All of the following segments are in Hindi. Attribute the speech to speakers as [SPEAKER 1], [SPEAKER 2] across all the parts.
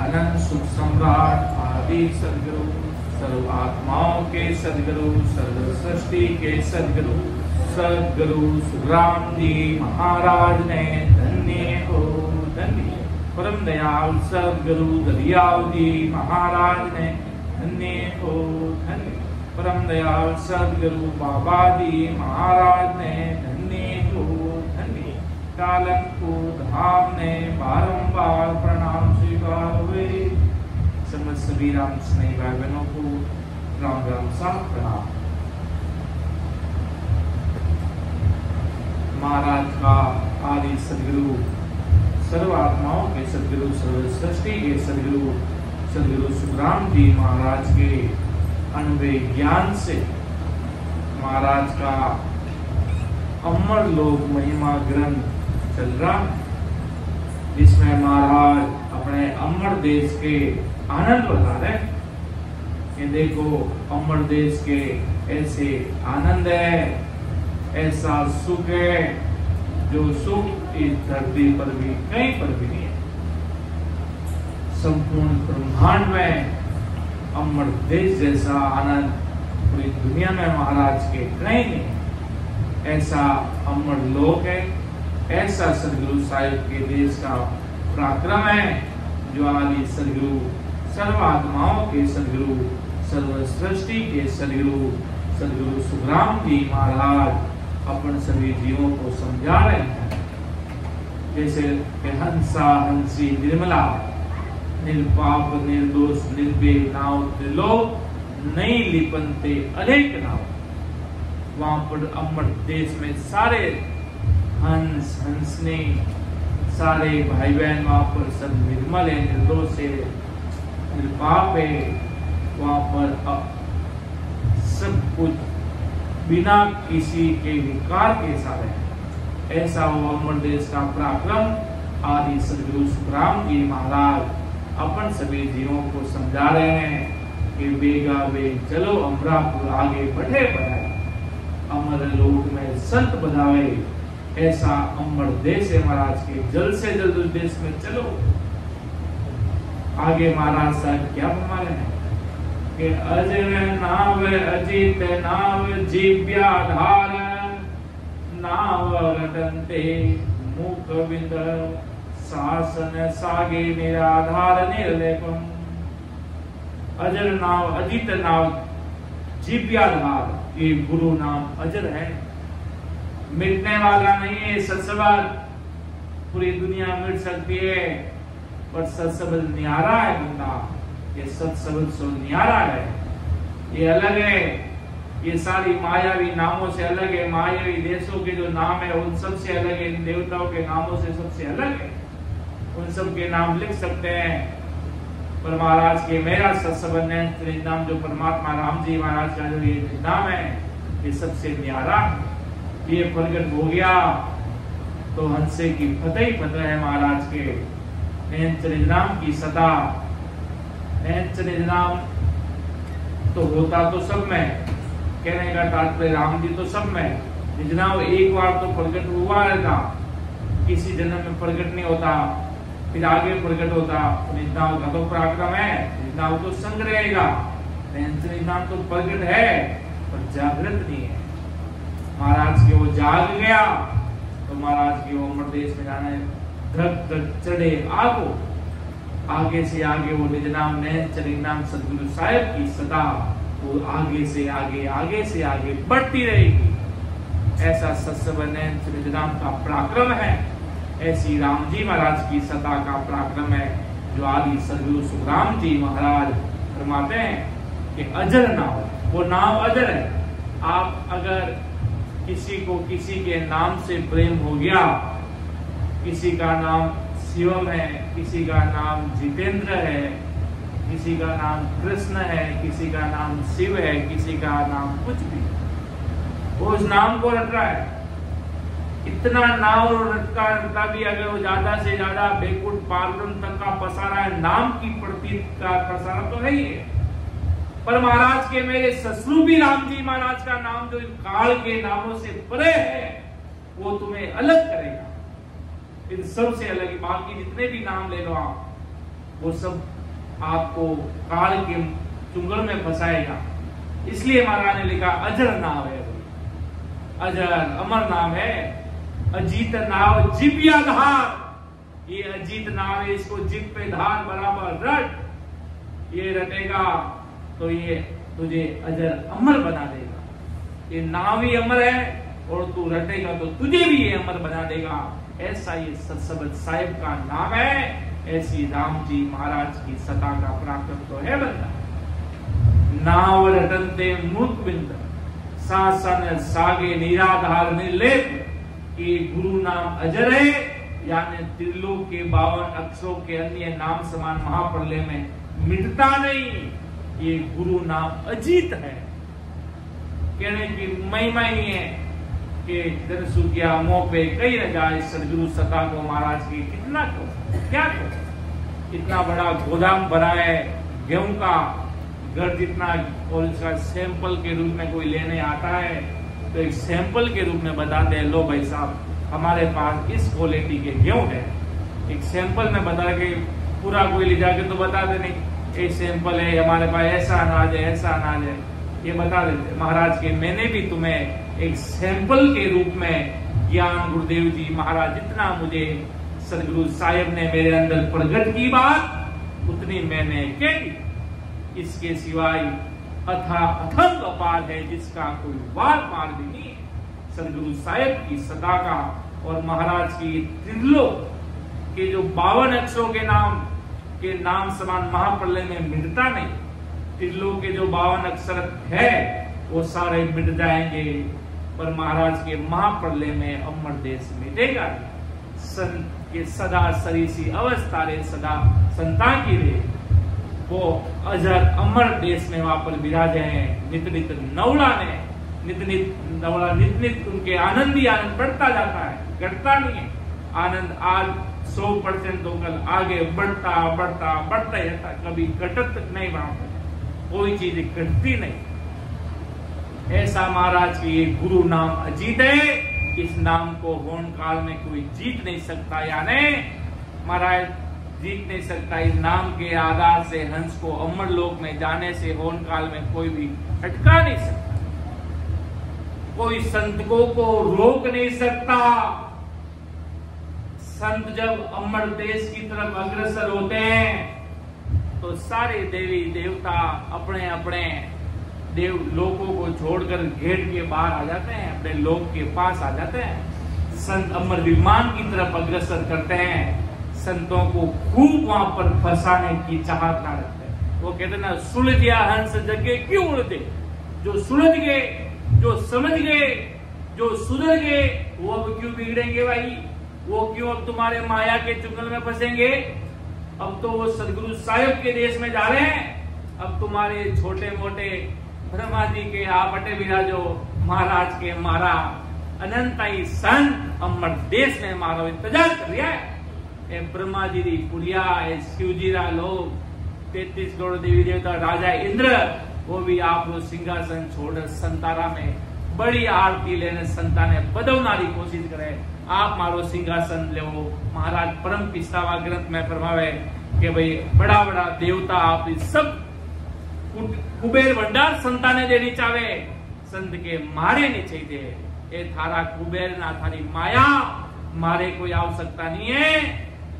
[SPEAKER 1] अनंत सुख सम्राट आदि सदगुरु, सर्व आत्माओं के सदगुरु, सर्व सृष्टि के सदगुरु, सदगुरु सुखराम जी महाराज ने धन्य हो धन्य। परम दयाल सदगुरु दरियाव जी महाराज ने धन्य हो धन्य। परम दयाल सदगुरु बाबा जी महाराज ने धन्य हो धन्य। कालनपुर धाम ने बारंबार प्रणाम स्वीकार हुए। समस्त सभी राम स्नेही भाई बहनों को राम राम सा प्रणाम। महाराज का आदि सदगुरु, सर्व आत्माओं के सदगुरु, सर्व सृष्टि के सदगुरु, सदगुरु सुखराम जी महाराज के अनुभव ज्ञान से महाराज का अमर लोक महिमा ग्रंथ चल रहा है, जिसमें महाराज अपने अमर देश के आनंद बता रहे। कि देखो अमर देश के ऐसे आनंद है, ऐसा सुख है जो सुख इस धरती पर भी कहीं पर भी नहीं है। संपूर्ण ब्रह्मांड में अमर देश जैसा आनंद पूरी दुनिया में महाराज के कहीं नहीं। ऐसा अमर लोक है, ऐसा सदगुरु साहिब के देश का पराक्रम है, जो आदि सदगुरु, सर्व आत्माओं के सदगुरु, सर्व सृष्टि के सदगुरु, सदगुरु सुखराम जी महाराज अपन सभी जीवों को समझा रहे हैं। जैसे हंसा हंसी निर्मला, निर्पाप निर्दोष निर्भय नाव त्रिलोक, नई लिपनते अनेक नाव। वहां पर अमर देश में सारे हंस हंसने, सारे भाई बहन वहां पर सब निर्मल है, निर्दोष है, निर्पाप है। वहां पर सब कुछ बिना किसी के विकार के साथ है। ऐसा वो अमर देश का पराक्रम आदि सदगुरु सुखराम जी महाराज अपन सभी जीवों को समझा रहे हैं कि बेगा बेग चलो अमरापुर आगे बढ़े बढ़ाए, अमर लोक में संत बधावे। ऐसा अमर देश है महाराज के, जल्द से जल्द उस देश में चलो। आगे महाराज साहब क्या फरमा रहे हैं कि अजर नाव अजित नाव जीव्याधार, नाव रटन्ते मुख बिंद, शासन सागे निराधार निर्लेपम। अजर नाव अजित नाव जीव्याधार, ये गुरु नाम अजर है, मिटने वाला नहीं है। सत्सबल पूरी दुनिया मिट सकती है, पर सत्सबल न्यारा है बंदा। ये सत्सबल सो न्यारा है, ये अलग है। ये सारी मायावी नामों से अलग है, मायावी देशों के जो नाम है उन सब से अलग है, इन देवताओं के नामों से सबसे अलग है। उन सब के नाम लिख सकते हैं, पर महाराज के मेरा सत्सबल नाम जो परमात्मा राम जी महाराज का जो ये नाम है, ये सबसे न्यारा है। ये प्रकट हो गया तो हंसे की फतेह ही फतेह है महाराज के। नाम की सदा, नाम तो होता तो सब में, कहने का तात्पर्य राम जी तो सब में। निजनाम एक बार तो प्रकट हुआ रहता, किसी जन्म में प्रकट नहीं होता, फिर आगे प्रकट होता। निजनाम का तो पराक्रम है, निजनाम तो संग रहेगा। नाम तो प्रकट है पर जागृत नहीं है। महाराज के वो जाग गया तो महाराज के वो अमर देश में जाना है। धक धक चढ़े आगो, आगे से आगे वो निज नाम नाम सदगुरु साहिब की सदा वो आगे से आगे बढ़ती रहेगी। ऐसा सत्सबल निज नाम का पराक्रम है, ऐसी राम जी महाराज की सदा का पराक्रम है, जो आदि सदगुरु सुखराम जी महाराज फरमाते हैं कि अजर नाम, वो नाम अजर है। आप अगर किसी को किसी के नाम से प्रेम हो गया, किसी का नाम शिवम है, किसी का नाम जितेंद्र है, किसी का नाम कृष्ण है, किसी का नाम शिव है, किसी का नाम कुछ भी, वो उस नाम को रट रहा है। इतना नाम रटता भी अगर वो ज्यादा से ज्यादा बेकुट पालम तक का पसारा है, नाम की प्रतीत का पसारा तो है ही है। पर महाराज के मेरे ससुर भी राम जी महाराज का नाम जो काल के नामों से परे है, वो तुम्हें अलग करेगा, इन सब से अलग। बाकी जितने भी नाम ले लो आप, वो सब आपको काल के चुंगल में फंसाएगा। इसलिए महाराज ने लिखा अजर नाम है, अजर अमर नाम है। अजीत नाव जिबिया धार, ये अजीत नाम है, इसको जिब पे धार बराबर रट। ये रटेगा तो ये तुझे अजर अमर बना देगा। ये नाम ही अमर है और तू रटेगा तो तुझे भी ये अमर बना देगा। ऐसा ये सतसबद साहिब का नाम है। ऐसी राम जी महाराज की सता का पराक्रम तो है बंदा। नाव रटनते मूर्खबिंद शासन सागे निराधार निर्लेप। ये गुरु नाम अजर है, यानी त्रिलोक के 52 अक्षरों के अन्य नाम समान महाप्रलय में मिटता नहीं। ये गुरु नाम अजीत है। कहने की महिमा ही है कि दरसु किया मोह पे कई न जाए सदगुरु सता को महाराज की। कितना क्या इतना बड़ा गोदाम भरा है गेहूं का, घर जितना, और इसका सैंपल के रूप में कोई लेने आता है तो एक सैंपल के रूप में बताते हैं, लो भाई साहब हमारे पास इस क्वालिटी के गेहूं है। एक सैंपल में बता के पूरा कोई ले जाके तो बता दे नहीं, एक सैंपल है हमारे पास, ऐसा अनाज है ऐसा अनाज है, ये बता देते महाराज के। मैंने भी तुम्हें एक सैंपल के रूप में ज्ञान गुरुदेव जी महाराज जितना मुझे सदगुरु साहिब ने मेरे अंदर प्रकट की बात उतनी मैंने कही। इसके सिवाय अथंग अपार है जिसका कोई वार पार भी नहीं है। सदगुरु साहिब की सदा का और महाराज की त्रिलोक के जो 52 अक्षरों के नाम समान महाप्रलय में मिटता नहीं। त्रिलोक के जो 52 अक्षर है वो सारे मिट जाएंगे, पर महाराज के महाप्रलय में अमर देश मिटेगा। संत के सदा सरीसी अवस्था रे सदा संता की रे, वो अजर अमर देश में वहां पर विराजे हैं। नित नित नवला ने नित नित उनके आनंद ही आनंद बढ़ता जाता है, घटता नहीं है। आनंद आज 100% तो कल आगे बढ़ता बढ़ता बढ़ता ही रहता, कभी घटत नहीं, वहां पर कोई चीज घटती नहीं। ऐसा महाराज की ये गुरु नाम अजीत है। इस नाम को होन काल में कोई जीत नहीं सकता, यानी महाराज जीत नहीं सकता। इस नाम के आधार से हंस को अमर लोक में जाने से होन काल में कोई भी अटका नहीं सकता, कोई संतों को रोक नहीं सकता। संत जब अमर देश की तरफ अग्रसर होते हैं तो सारे देवी देवता अपने अपने देव लोकों को छोड़कर गेट के बाहर आ जाते हैं, अपने लोक के पास आ जाते हैं। संत अमर विमान की तरफ अग्रसर करते हैं, संतों को खूब वहां पर फंसाने की चाहत ना रखते हैं। वो कहते ना, सुलझिया हंस जगे क्यों उड़ते। जो सुलझ गए, जो समझ गए, जो सुधर गए, वो अब क्यों बिगड़ेंगे भाई? वो क्यों अब तुम्हारे माया के चुंगल में फंसेंगे? अब तो वो सदगुरु साहिब के देश में जा रहे हैं। अब तुम्हारे छोटे मोटे ब्रह्मा जी के आपटे विराजो, महाराज के मारा अनंताई संत अमर देश में मारो इंतजार कर रहा है। ब्रह्मा जी री पुरिया, शिव जी रा लोग 33 करोड़ देवी देवता, राजा इंद्र, वो भी आप लोग सिंहासन छोड़ संतारा में बड़ी आरती लेने संता ने बदलनारी कोशिश करे। आप मारो सिंहासन ले। महाराज परम पिस्तावा ग्रंथ में फरमावे कि भाई बड़ा बड़ा देवता आप सब कुबेर भंडार संता ने देनी चाहे, संत के मारे नहीं चाहिए। ये थारा कुबेर ना थारी माया मारे कोई आवश्यकता नहीं है।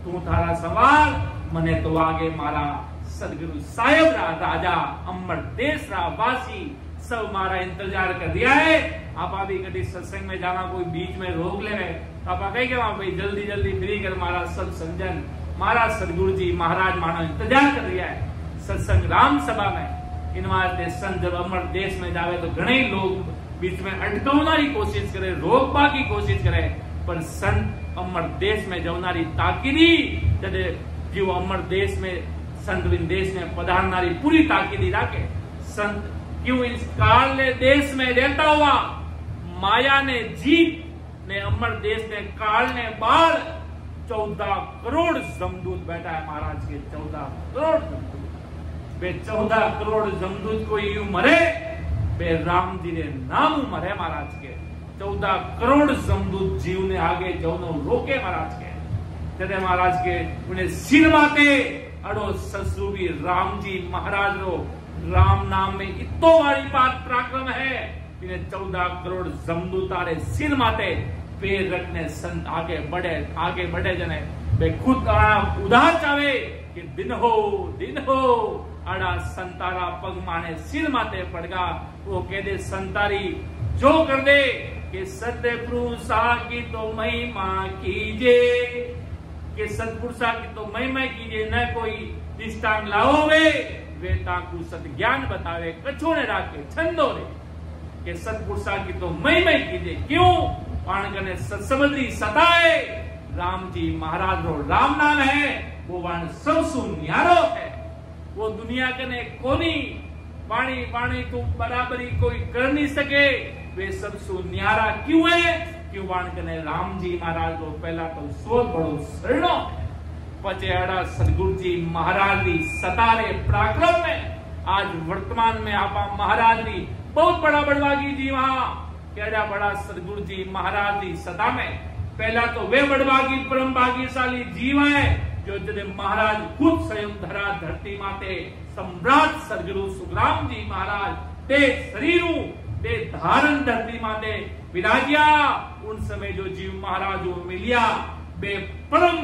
[SPEAKER 1] तू थारा सवाल मने तो आगे मारा सदगुरु साहिब रा राजा अमर देश रा वासी सब मारा इंतजार कर दिया है। आप अभी कभी सत्संग में जाना कोई बीच में रोक ले रहे तो आप कहे कि भाई जल्दी जल्दी फ्री कर मारा सब समझन, मारा सदगुरु जी महाराज मानो इंतजार कर दिया है। सत्संग राम सभा में इन वास्ते संत जब अमर देश में जावे तो घने लोग बीच में अटकावनारी कोशिश करे, रोकबा की कोशिश करे, पर संत अमर देश में जवनारी ताकीदी जदे जीव अमर देश में संत देश में पधारनारी पूरी ताकीदी राखे। संत क्यों इस काल ने देश में रहता हुआ माया ने जीत ने अमर देश ने काल ने बाल 14 करोड़ जमदूत बैठा है महाराज के। 14 करोड़ जमदूत, बे 14 करोड़ जमदूत को यूं मरे बे राम जी ने नाम मरे महाराज के। 14 करोड़ जमदूत जीव ने आगे जौनो रोके महाराज के। जदे महाराज के उन्हें सिर माते अड़ो ससु भी राम जी महाराज रो राम नाम में इतो वाली बात पराक्रम है। इन्हें 14 करोड़ जमदूतारे सिर माते पैर रखने संत आगे बढ़े जने वे खुद उदार चावे कि दिन हो अड़ा संतारा पग माने सिर माते पड़गा। वो कह दे संतारी जो कर दे कि सतपुरुषा की तो महिमा कीजे, कि सतपुरुषा की तो महिमा कीजिए, न कोई दृष्टांत लाओ वे ताकू सत ज्ञान बतावे कछो ने राखे छंदो रे, कि सतपुरुषा की तो महिमा कीजिए। क्यों पाण कने सत्समद्री सताए राम जी महाराज रो राम नाम है वो वाण सबसु न्यारो है। वो दुनिया कने कोनी पाणी तो बराबरी कोई कर नहीं सके। वे सबसु न्यारा क्यों है? क्यों वाण कने राम जी महाराज को पहला तो सो बड़ो शरणो पचेड़ा सदगुरु जी महाराज दी सतारे पराक्रम में आज वर्तमान में आपा महाराज दी बहुत बड़ा बड़वागी जी वहां केड़ा बड़ा सदगुरु जी महाराज दी सता में पहला तो वे बड़वागी परम भाग्यशाली जीव है जो जदे महाराज खुद स्वयं धरा धरती माते सम्राट सदगुरु सुखराम जी महाराज दे शरीरू दे धारण धरती माते विराजिया। उन समय जो जीव महाराज मिलिया वे परम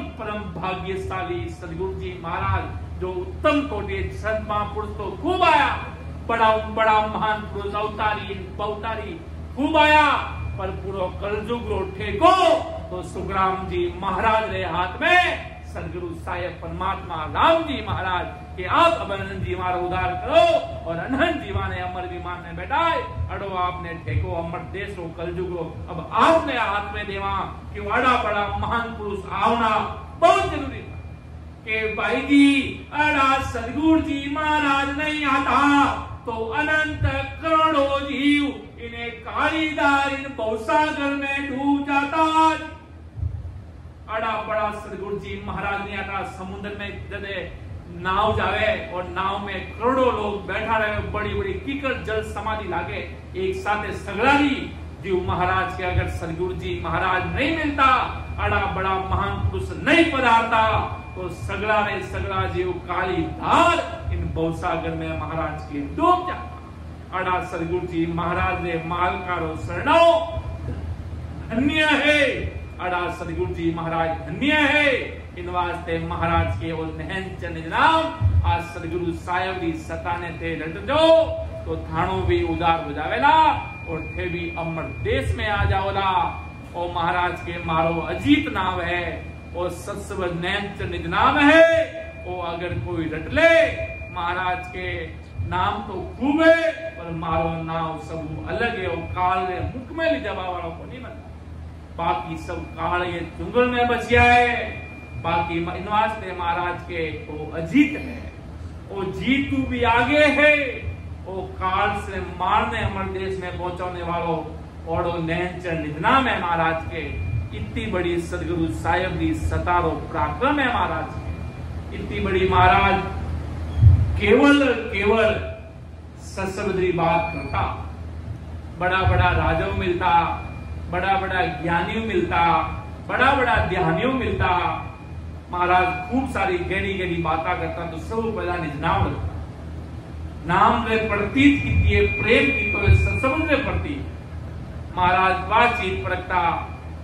[SPEAKER 1] भाग्यशाली सदगुरु जी महाराज जो उत्तम कोटि संत महापुरुष तो खूब आया, बड़ा महान पुरुष अवतारी खूब आया, पर पूरा कलयुग रो ठेको तो सुखराम जी महाराज रे हाथ में सदगुरु साहेब परमात्मा राम जी महाराज के आप अब अनंत जीवा उद्धार करो और अनंत जीवा ने अमर विमान में बैठाए। अड़ो आपने ठेको अमर देश रो कलयुग रो अब आपने हाथ में देवा कि बड़ा महान पुरुष आवना बहुत जरूरी था कि भाई जी अड़ा सदगुरु जी महाराज नहीं आता तो अनंत करोड़ों जीव इन्हें कालीदार इन भवसागर में डूब जाता। अड़ा बड़ा सदगुरु जी महाराज ने आता समुद्र में जदे नाव जावे और नाव में करोड़ों लोग बैठा रहे, बड़ी कीकर जल समाधि लागे एक साथ सगड़ारी जीव महाराज के अगर सदगुरु जी महाराज नहीं मिलता अड़ा बड़ा महान पुरुष नहीं पधारता तो सगड़ा जीव काली धार इन भवसागर में महाराज के डूब जाता। अड़ा सदगुरु जी महाराज ने मालकारो शरणो धन्य है। अड़ा सदगुरु जी महाराज धन्य है। इन वास्ते महाराज के वो नहन चंद नाम आज सदगुरु साहेब दी सताने थे रटजो तो थाणो भी उदार हो जावेला और थे भी अमर देश में आ जाओला। और महाराज के मारो अजीत नाम है और सत्सव नैन चंद नाम है। वो अगर कोई रट ले महाराज के नाम तो खूब है पर मारो नाम सब अलग है। और काल ने मुख में ले जवा वालों को नहीं बनता, बाकी सब काल ये चुंगल में बच गया है। बाकी इन वास्ते महाराज के वो अजीत है, वो जीतू भी आगे है। वो काल से मारने अमर देश में पहुंचाने वालों और नैनचर निधना में महाराज के इतनी बड़ी सदगुरु साहेब दी सतारो पराक्रम है महाराज के। इतनी बड़ी महाराज केवल ससबद्री बात करता, बड़ा राजाओं मिलता, बड़ा ज्ञानियों मिलता, बड़ा ध्यानियों मिलता। महाराज खूब सारी गहरी बातें करता तो सब पहला निज नाम रे प्रतीत की प्रेम की तो सत्संग रे प्रति महाराज बातचीत पड़ता।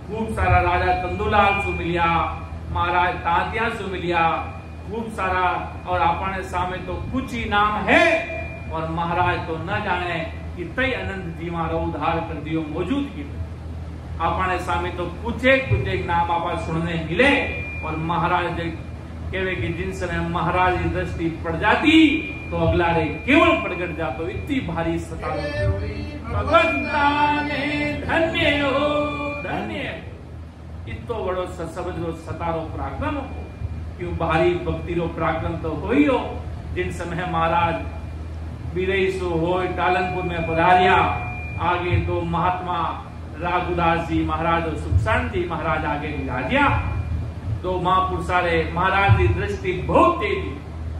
[SPEAKER 1] खूब सारा राजा कंदूलाल सु मिलिया, महाराज तांतिया सु मिलिया, खूब सारा और अपने सामने तो कुछ ही नाम है और महाराज तो न जाने कि तय अनंत जी मारो उद्धार कर दियो मौजूद की अपने सामने तो कुछ एक नाम आप सुनने मिले। और महाराज कहवे कि जिन समय महाराज की दृष्टि पड़ जाती तो अगला रे केवल प्रगट जातो इतनी भारी सता धन्य हो धन्य इतो बड़ो समझ सतारो पराक्रम हो। क्यों भारी भक्ति रो पराक्रम तो हो ही हो। जिन समय महाराज बीरेसो हो टालनपुर में पधारिया आगे तो महात्मा राघुदास जी महाराज और सुखसान जी महाराज आगे विराजिया। तो महापुरुषारे महाराज की दृष्टि बहुत तेजी,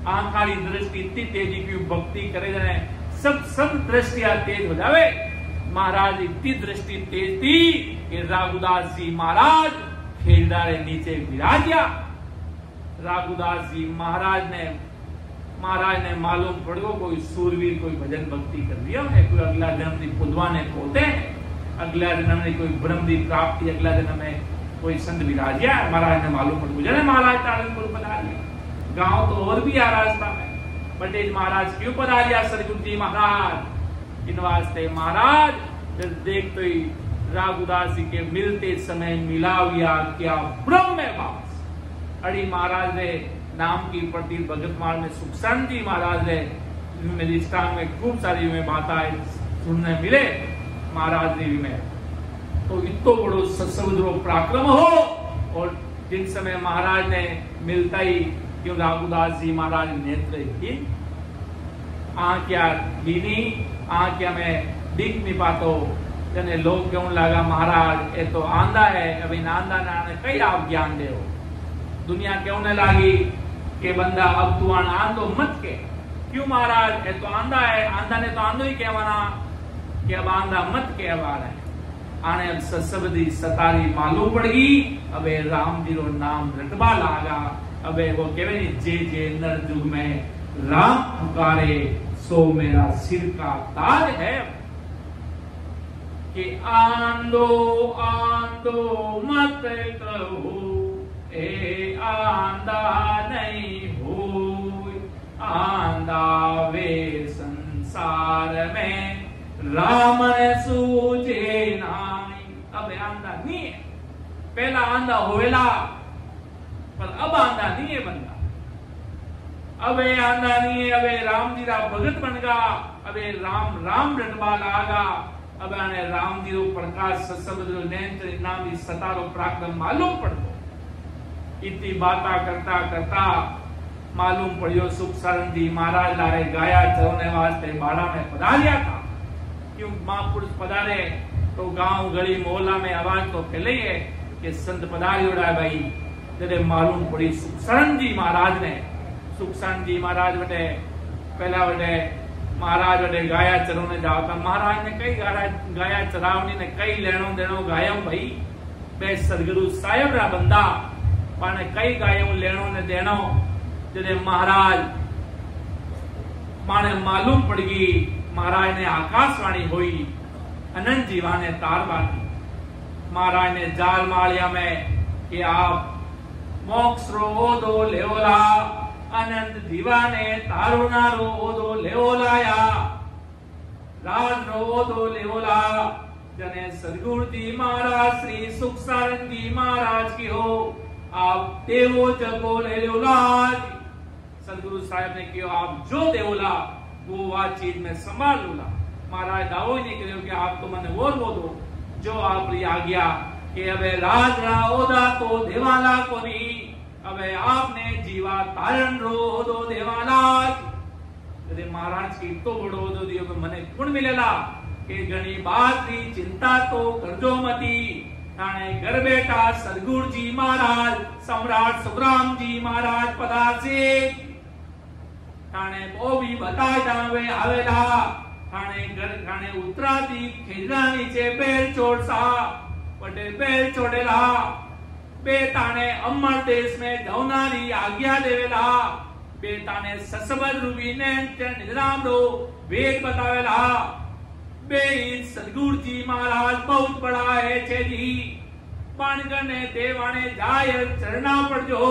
[SPEAKER 1] आंखारी दृष्टि इतनी तेजी की भक्ति करे जाए सब दृष्टिया तेज हो जावे। महाराज इतनी दृष्टि तेज थी कि राघुदास जी महाराज खेलदारे नीचे विराजिया। राघुदास जी महाराज ने मालूम पड़ो कोई सूरवीर कोई भजन भक्ति कर लिया है, कोई अगला जन्म की पुदवा ने पोते अगला जन्म में कोई ब्रह्म की प्राप्ति, अगला जन्म में कोई संत विराजिया है। महाराज ने मालूम पड़ गया महाराज तारनपुर पधारिया, गांव तो और भी आ रास्ता में, बटेज महाराज क्यों पधारिया सदगुरु जी महाराज, इन वास्ते महाराज देख तो ही राघुदास जी के मिलते समय मिलाविया क्या ब्रह्म में वास। अड़ी महाराज ने नाम की प्रति भगतमाल में सुखसान जी महाराज ने मेरी स्थान में खूब सारी में बातें सुनने मिले महाराज जी में, तो इतो बड़ो ससुद्रो पराक्रम हो। और जिन समय महाराज ने मिलता ही क्यों राघुदास जी महाराज नेत्र की आंख्या लीनी, आंख्या में दिख नहीं पातो, जने लोग क्यों लगा महाराज ये तो आंधा है, अभी नांदा नाने कई आप ज्ञान दे हो। दुनिया क्यों न लागी कि बंदा अब तू आंधो मत के, क्यों महाराज ये तो आंधा है, आंधा ने तो आंधो ही कहवाना कि अब आंधा मत कहवा रहे आने। अब ससबदी सतारी मालूम पड़गी, अबे राम जी रो नाम रटबा लागा। अबे वो केवे जे जे नर युग में राम पुकारे सो मेरा सिर का ताज है, कि आंधो आंधो मत कहो ए आंधा नहीं हो, आंधा वे संसार में राम सूझे नाई। अब आंधा नहीं है, पहला आंधा होवेला पर अब आंधा नहीं है बंदा, अब आंधा नहीं है, अब राम जी रा भगत बन गा, अब राम राम रटबा लागा। अब आने राम जी रो प्रकाश ससबद्र नेत्र नाम इस सतारो पराक्रम मालूम पड़ो। इतनी बाता करता करता मालूम पड़ियो सुख सरन जी महाराज लारे गाया चरने वास्ते बाड़ा में पधारिया था। क्यों महापुरुष पधारे तो गांव गली मोहल्ला में आवाज तो फैले ही है कि संत पधारी उड़ा भाई। जब मालूम पड़ी सुख सरन जी महाराज ने, सुख सरन जी महाराज बटे पहला बटे महाराज वडे गाया चरोने जाता, महाराज ने कई गाया चरावनी ने कई लेनो देनो गायो भाई, बे सदगुरु साहेब रा बंदा पाने कई गायो लेनो ने देनो। जदे महाराज माने मालूम पड़ गई, महाराज ने आकाशवाणी हुई, अनंत जीवा ने तार बांधी। महाराज ने जाल मालिया में कि आप मोक्ष रो ओदो लेवला, अनंत जीवा ने तारो नारो ओदो लेवलाया, राज रो ओदो लेवला। जने सदगुरु जी महाराज श्री सुख सारन जी महाराज की हो, आप देवो जगो ले लेवलाज। सदगुरु साहब ने कहो आप जो देवला वो वा चीज में संभाल लूला। महाराज दावो ही नहीं करो कि आप तो मने वो दो जो आप आज्ञा कि अबे राज रा ओदा तो देवाला को नहीं, अबे आपने जीवा तारण रो ओदो देवाला। यदि महाराज की तो बड़ो ओदो दियो तो मने गुण मिलेला कि घणी बात री चिंता तो करजो मती। थाने घर बेटा सदगुरु जी महाराज सम्राट सुखराम जी महाराज पधारसे, थाने वो भी बताए जावे आवेला। थाने घर थाने उतराती खिजरा नीचे बेल चोड़ सा बटे बेल चोड़ेला। बेताने अमर देश में जौनारी आज्ञा देवेला। बेताने ससबद रूबी ने निजराम रो वेद बतावेला। बे सदगुरु जी महाराज बहुत बड़ा है छे जी, पाणगढ़ ने देवाने जाय चरना पड़ जो।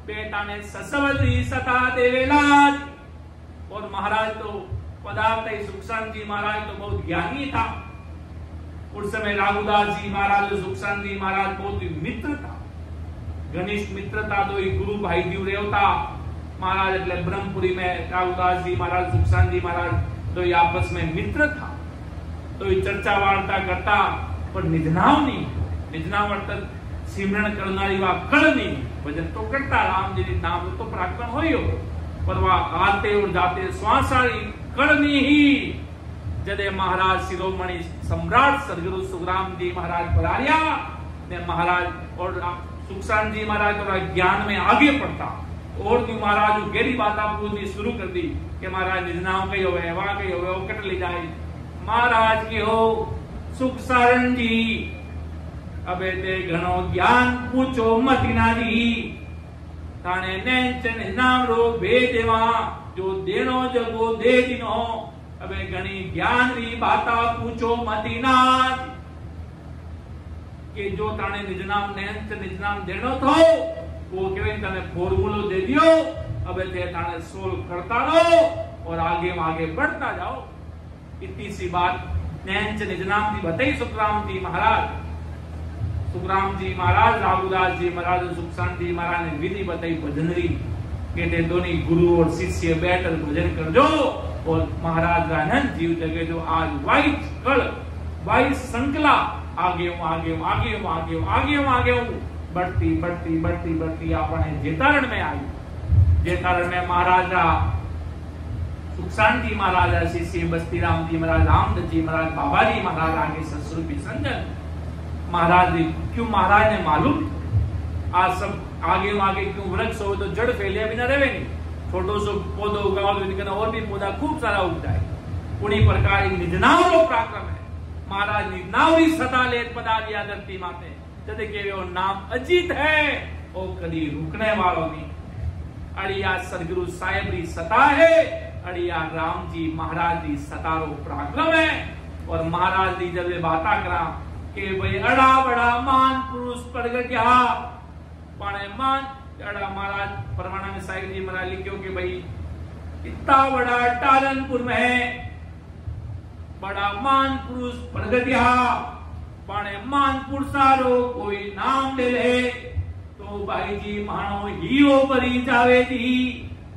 [SPEAKER 1] बेताने ससबद्री सता देवेला। और महाराज तो पदार्थ सुखसान जी महाराज तो बहुत ज्ञानी था। उस समय राघुदास जी महाराज सुखसान जी महाराज बहुत मित्र था, घनिष्ठ मित्रता तो गुरु भाई जीव रेवता महाराज એટલે ब्रह्मपुरी में राघुदास जी महाराज सुखसान जी महाराज तो आपस में मित्र था। तो ये चर्चा वार्ता करता पर निजनाव नहीं, निजनाव मतलब सिमरन करनारी वा कड़ नहीं, भजन तो करता राम जी नाम तो पराक्रम हो ही हो, पर वह आते और जाते श्वासारी कड़ नहीं ही। जदे महाराज शिरोमणि सम्राट सदगुरु सुखराम जी महाराज पधारिया ने महाराज और सुखसान जी महाराज थोड़ा ज्ञान में आगे पढ़ता और भी महाराज गहरी बात पूछनी शुरू कर दी कि महाराज निजनाव कही होवे वहां कही होवे वो कट ले जाए। महाराज की हो सुख सारण जी अबे ते घणो ज्ञान पूछो मत ना जी। ताने नेंचन नाम रो भेदेवा जो देनो जगो दे दिनो अबे घणी ज्ञान री बाता पूछो मदीना के जो ताने निज नाम नेंच निज नाम देनो थो वो केवे तने फॉर्मूलो दे दियो अबे ते ताने सोल्व करता रहो और आगे बढ़ता जाओ। इतनी सी बात नेंच निज नाम थी बताई सुखराम जी महाराज राघुदास जी महाराज सुखसान जी महाराज ने विधि बताई भजनरी कहते दोनों गुरु और शिष्य बैठकर भजन कर जो और महाराज रानंद जीव जगे जो आज वाइट श्रृंखला आगे बढ़ती अपने जेतारण में आई। जेतारण में महाराजा सुखसान जी महाराजा शिष्य बस्ती राम जी महाराज रामदत्त जी महाराज बाबा जी महाराज आगे ससुर संजन महाराज क्यों महाराज ने मालूम आज सब आगे क्यों वृक्ष हो तो जड़ फैलिया बिना रहे नहीं, छोटो सो पौधो उगाओ और भी पौधा खूब सारा उगता है। उन्हीं प्रकार निजनावरो पराक्रम है महाराज निजनावरी सदा लेत पधारिया धरती माते जदे के वो नाम अजीत है वो कभी रुकने वालों नहीं। अड़िया सदगुरु साहेब री सता है, अड़िया राम जी महाराज जी सतारो पराक्रम है। और महाराज जी जब बाता करा के भाई अड़ा बड़ा मान पुरुष प्रगट्या पाने मान अड़ा महाराज परमानंद साहिब जी महाराज लिखो कि भाई इतना बड़ा टालनपुर में है बड़ा मान पुरुष प्रगट्या पाने मान पुरुषारो कोई नाम ले ले तो भाई जी मानो हियो भरी जावे जी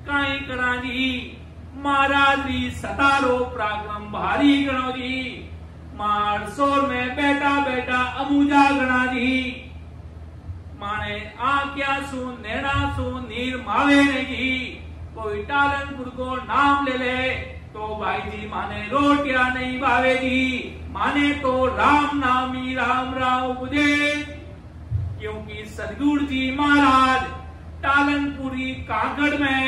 [SPEAKER 1] काई करा जी महाराज जी सतारो पराक्रम भारी गणो जी मारसोर में बैठा अमुजा गणा जी माने आज्ञा सु नेड़ा सु नीर मावे जी कोई टालनपुर को नाम ले ले तो भाई जी माने रोटियां नहीं भावे जी माने तो राम नामी राम मुझे क्योंकि सदगुरु जी महाराज टालनपुरी कागड़ में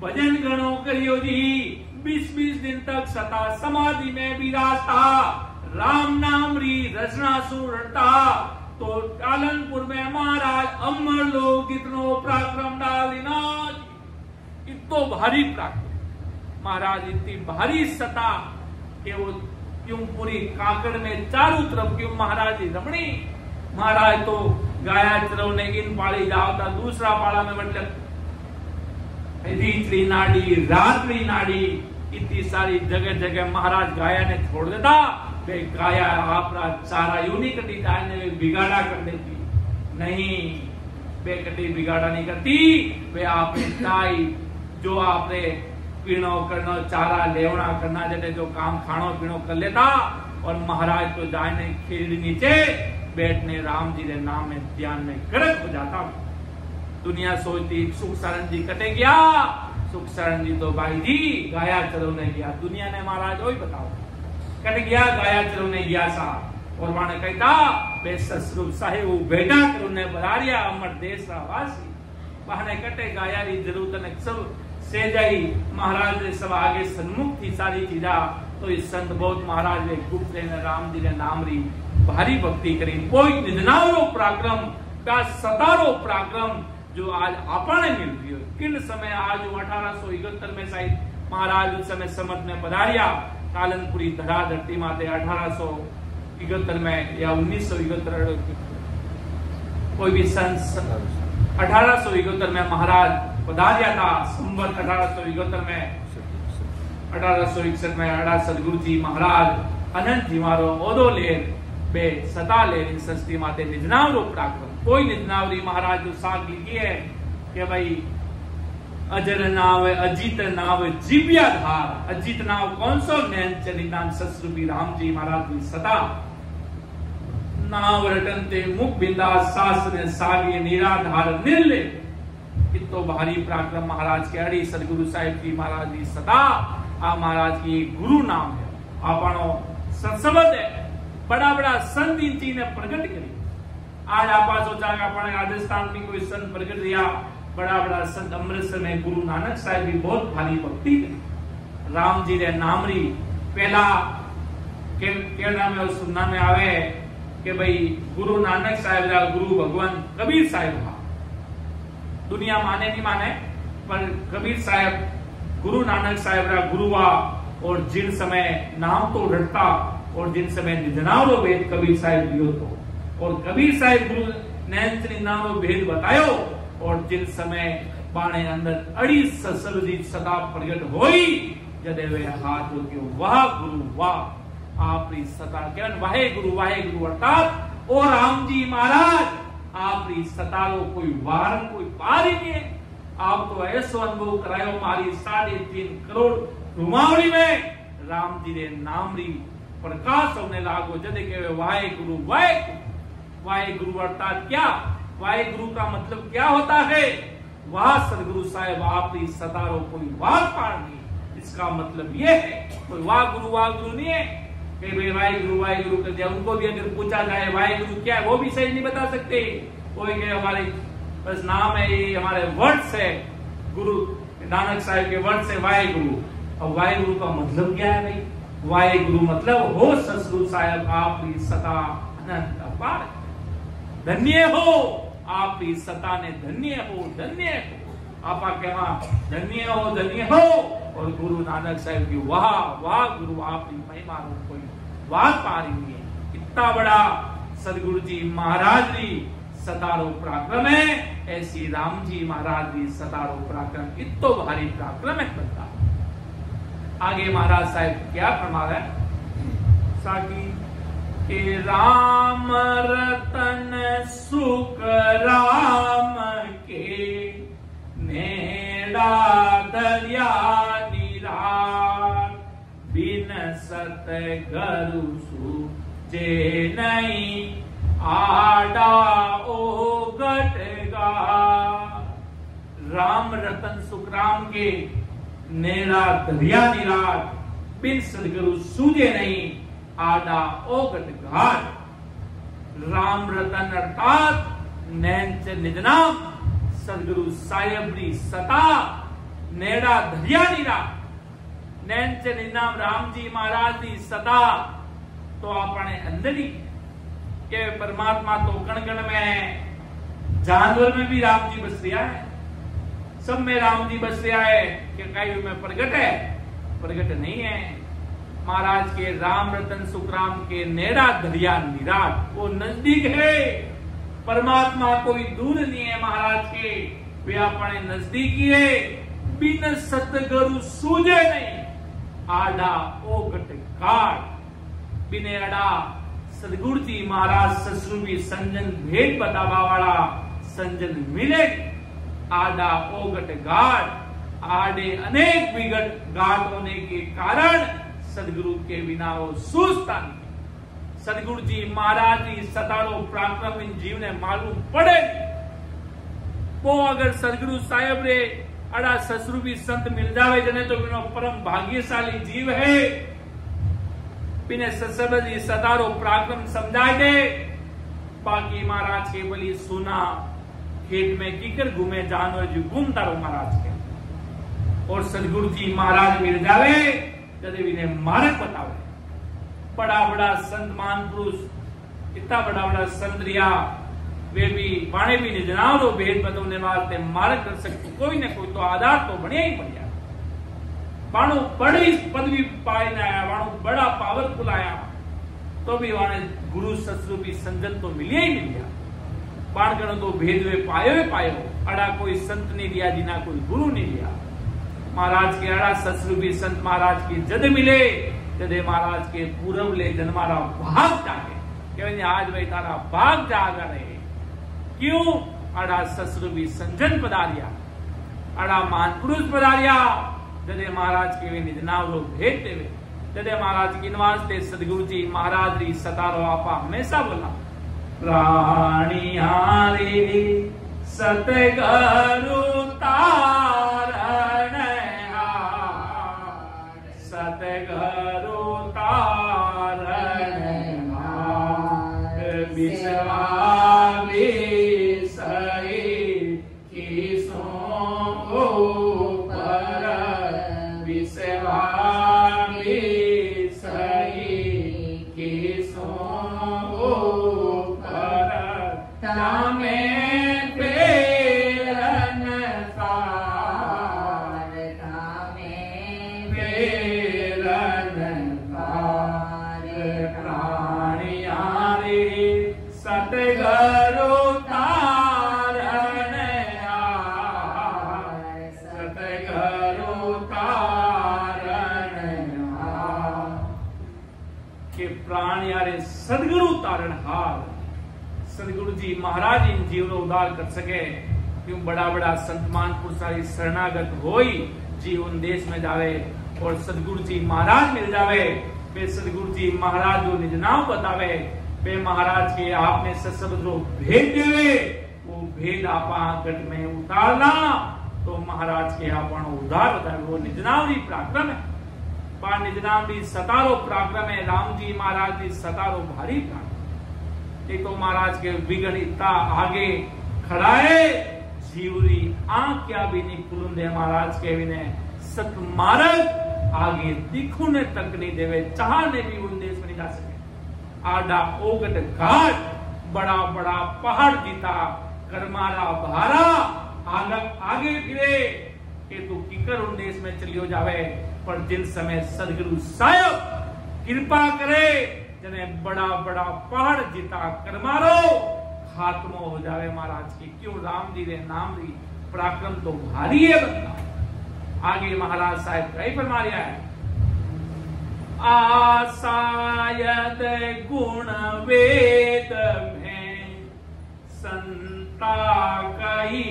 [SPEAKER 1] भजन गणों करियो जी 20-20 दिन तक सता समाधि में विराजता राम नाम री रचना सुरता तो टालनपुर में महाराज अमर लोग इतनो पराक्रम डालिना इतो भारी पराक्रम महाराज इतनी भारी सता कि वो क्यों पूरी काकड़ में चारों तरफ क्यों महाराज जी रमणी महाराज तो गाया चलो ने इन पाली जाता दूसरा पाला में मतलब रीतरी नाड़ी रात्रि नाड़ी इतनी सारी जगह महाराज गाया ने छोड़ देता वे गाया आपरा चारा यूनी कटी जाने वे बिगाड़ा कर देती नहीं वे कटी बिगाड़ा नहीं करती वे आपने चाई जो आपने पीनो करना चारा लेवना करना जैसे जो काम खानो पीनो कर लेता और महाराज तो जाने खेल नीचे बैठने राम जी के नाम में ध्यान में गरक हो जाता। दुनिया सोचती सुख शरण जी कटे गया सुख शरण जी तो भाई जी गाया चलो नहीं गया दुनिया ने महाराज वही बताओ कट गया गाया चलो नहीं गया सा और माने कहता बे ससुर साहेब बेटा करो ने बरारिया अमर देश वासी बहाने कटे गाया री जरूरत ने सब से जाई महाराज ने सब आगे सन्मुख थी सारी चीजा तो इस संत बहुत महाराज ने गुप्त ने राम जी ने नाम री भारी भक्ति करी कोई निजनावरो पराक्रम का सतारो पराक्रम जो आज आपने मिल रही हो किन समय आज 1871 में शायद महाराज उस समय समत में पधारिया कालनपुरी धरा धरती माते 1871 में या 1971 कोई भी सन 1871 में महाराज पधारिया था। संवत 1871 में 1861 में अड़ा सदगुरु जी महाराज अनंत जी मारो ओदो ले बे सता ले सस्ती माते निजनावरो पराक्रम कोई निजनावरी महाराज जो साग लिखी है कि भाई अजर नाव अजीत नाव जीव्या धार अजीत नाव कौन सो नैन चली नाम ससुर राम जी महाराज की सता नाव रटनते मुख बिंदा सास ने सागी निराधार निर्ले इतो भारी पराक्रम महाराज के अड़ी सदगुरु साहिब जी महाराज की सता आ महाराज की गुरु नाम है आपनो सत्सबद है बड़ा बड़ा संत इन चीज ने प्रकट करी। आज आप सोचा अपने राजस्थान में कोई संत प्रकट दिया बड़ा संत अमृतसर में गुरु नानक साहिब भी बहुत भारी भक्ति करी राम जी ने नामरी पहला के नाम है सुनना में आवे कि भाई गुरु नानक साहिब गुरु भगवान कबीर साहिब दुनिया माने नहीं माने, पर कबीर साहब गुरु नानक साहब रा गुरुआ और जिन समय नाम तो रटता और जिन समय निजनावरो भेद कबीर साहब दियो तो और कबीर साहब गुरु नैन निजनावरो भेद बतायो और जिन समय बाणे अंदर अड़ी ससुर जी सदा प्रगट होई जदे वे हाथ जोड़ियो वाह गुरु वाह आपरी सता केवन वाहे गुरु अर्थात ओ राम जी महाराज आपरी सतारो कोई वार कोई पार ही नहीं है। आप तो ऐसो अनुभव करायो मारी 3.5 करोड़ रुमावली में राम जी ने नाम री प्रकाश होने लागो जदे के वाहे गुरु अर्थात क्या वाहे गुरु का मतलब क्या होता है? वाह सदगुरु साहब आपरी सतारो कोई वार पार नहीं। इसका मतलब ये है कोई वाह गुरु नहीं है कि भाई वाहे गुरु कर दिया। उनको भी अगर पूछा जाए वाहे गुरु क्या है वो भी सही नहीं बता सकते। कोई कहे हमारे बस नाम है ये हमारे वर्ड्स है गुरु नानक साहब के वर्ड्स है वाहे गुरु। और वाहे गुरु का मतलब क्या है भाई? वाहे गुरु मतलब हो ससुर साहब आपकी सता अनंत अपार धन्य हो आपकी सता ने धन्य हो आपा कहवा धन्य हो। और गुरु नानक साहब की वाह गुरु आपकी महिमा रो कोई वाह पारी नहीं है। इतना बड़ा सदगुरु जी महाराज जी सतारो पराक्रम है। ऐसी राम जी महाराज जी सतारो पराक्रम इतो भारी पराक्रम है बनता। आगे महाराज साहब क्या फरमा रहे हैं साकी के राम रतन सुख राम के नेड़ा दरिया निरार बिन सत गरु जे नहीं आडा ओ गटगा। राम रतन सुख राम के नेड़ा दरिया निराट बिन सदगुरु सूझे नहीं आडा ओ गटघाट। राम रतन अर्थात नैन निजनाम सदगुरु साहेब री सता नेड़ा दरिया निराट नैन निजनाम राम जी महाराज दी सता तो अपने अंदर ही के परमात्मा तो कण कण में है। जानवर में भी राम जी बस रहा है, सब में राम जी बस रहा है। कि कई में प्रगट है? प्रगट नहीं है। महाराज के राम रतन सुख राम के नेड़ा दरिया निराट वो नजदीक है। परमात्मा कोई दूर नहीं है महाराज के, वे अपने नजदीक ही है। बिन सतगुरु सूझे नहीं आडा ओ गटघाट। बिने अड़ा सदगुरु जी महाराज ससुर भी संजन भेद बतावा वाला संजन मिले आडा ओगट घाट। आडे अनेक विगट घाट होने के कारण सदगुरु के बिना वो सूझता नहीं। सदगुरु जी महाराज जी सतारो पराक्रम इन जीव ने मालूम पड़े। वो अगर सदगुरु साहेब रे अड़ा ससुर भी संत मिल जावे जने तो बिना परम भाग्यशाली जीव है। बिने ससुर जी सतारो पराक्रम समझाए दे। बाकी महाराज के बली सुना खेत में कीकर घूमे जानवर जी घूमता रहो महाराज के। और सदगुरु जी महाराज मिल जावे जदे भी ने मार्ग बतावे। बड़ा बड़ा संत मान पुरुष इतना बड़ा संत रिया वे भी वाणे भी निजनावरो भेद बतवने वास्ते मार्ग कर सकते कोई न कोई तो आधार तो बढ़िया ही बढ़िया। वाणु बड़ी पदवी पाए न आया, वाणु बड़ा पावरफुल आया तो भी वाणे गुरु ससुर भी संजन तो मिलिया ही मिलिया। बाणगण तो भेद वे पायो अड़ा कोई संत नहीं लिया जिना कोई गुरु नहीं लिया। महाराज के अड़ा ससुर भी संत महाराज के जद मिले जदे महाराज के पूरब ले जन्मारा भाग जागे कि आज भाई तारा भाग जागा रहे। क्यों? अड़ा ससुर भी संजन पधारिया अड़ा मान पुरुष पधारिया जदे महाराज के वे निजनाव लोग भेद देवे। जदे महाराज की नवास्ते सदगुरु जी महाराज री सतारो आपा हमेशा बोला प्राणी हारे सतगुरु तारण सतगुरु तारण विश्वामी सही किसों पर विश्वामी सही किसों पर तामे फेरन के रणधार प्राणियारे सतगुरु तारण आए, सतगुरु तारण आए। के प्राणियारे सदगुरु तारण हार। सदगुरु जी महाराज इन जीवन उद्धार कर सके, क्यों बड़ा बड़ा संतमान पुरुषारी शरणागत होई जीवन देश में जावे और सदगुरु जी महाराज मिल जावे। वे सदगुरु जी महाराज जो निज नाम बतावे, वे महाराज के आपने सशब्द जो भेद देवे, वो भेद आपा गट में उतारना तो महाराज के आपण उद्धार बतावे। वो निज नाम री पराक्रम है, पर निज नाम री सतारो पराक्रम है। राम जी महाराज री सतारो भारी पराक्रम। एक तो महाराज के विघन इतना आगे खड़ा है, जीवरी आंख क्या भी नहीं खुलूंदे महाराज के विने सतमार्ग आगे दिखुने तक नहीं देवे, चाहने भी उन देश में नहीं जा सके। आडा ओगट घाट बड़ा बड़ा पहाड़ जीता करमारा भारा आगे फिरे के तू किकर उन देश में चलियो जावे। पर जिन समय सदगुरु साहब कृपा करे जने बड़ा बड़ा पहाड़ जीता करमारो खात्मो हो जावे महाराज की। क्यों राम जी रे नाम री पराक्रम तो भारी है बंदा। आगे महाराज साहब कई फरमा रिया है, आसायद गुण वेद में संता कई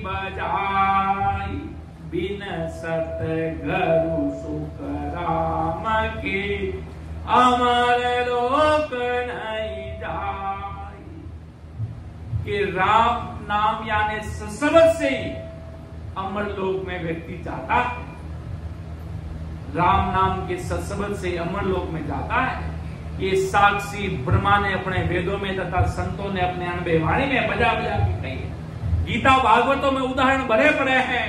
[SPEAKER 1] बजाई, बिन सतगुरु सुख राम के अमर लोक नहीं जाई। कि राम नाम यानी सशब्द से ही अमर लोक में व्यक्ति जाता है। राम नाम के सशब्द से अमर लोक में जाता है। ये साक्षी ब्रह्मा ने अपने वेदों में तथा संतों ने अपने अनुभव वाणी में बजा बजा के कही है। गीता भागवतों में उदाहरण भरे पड़े हैं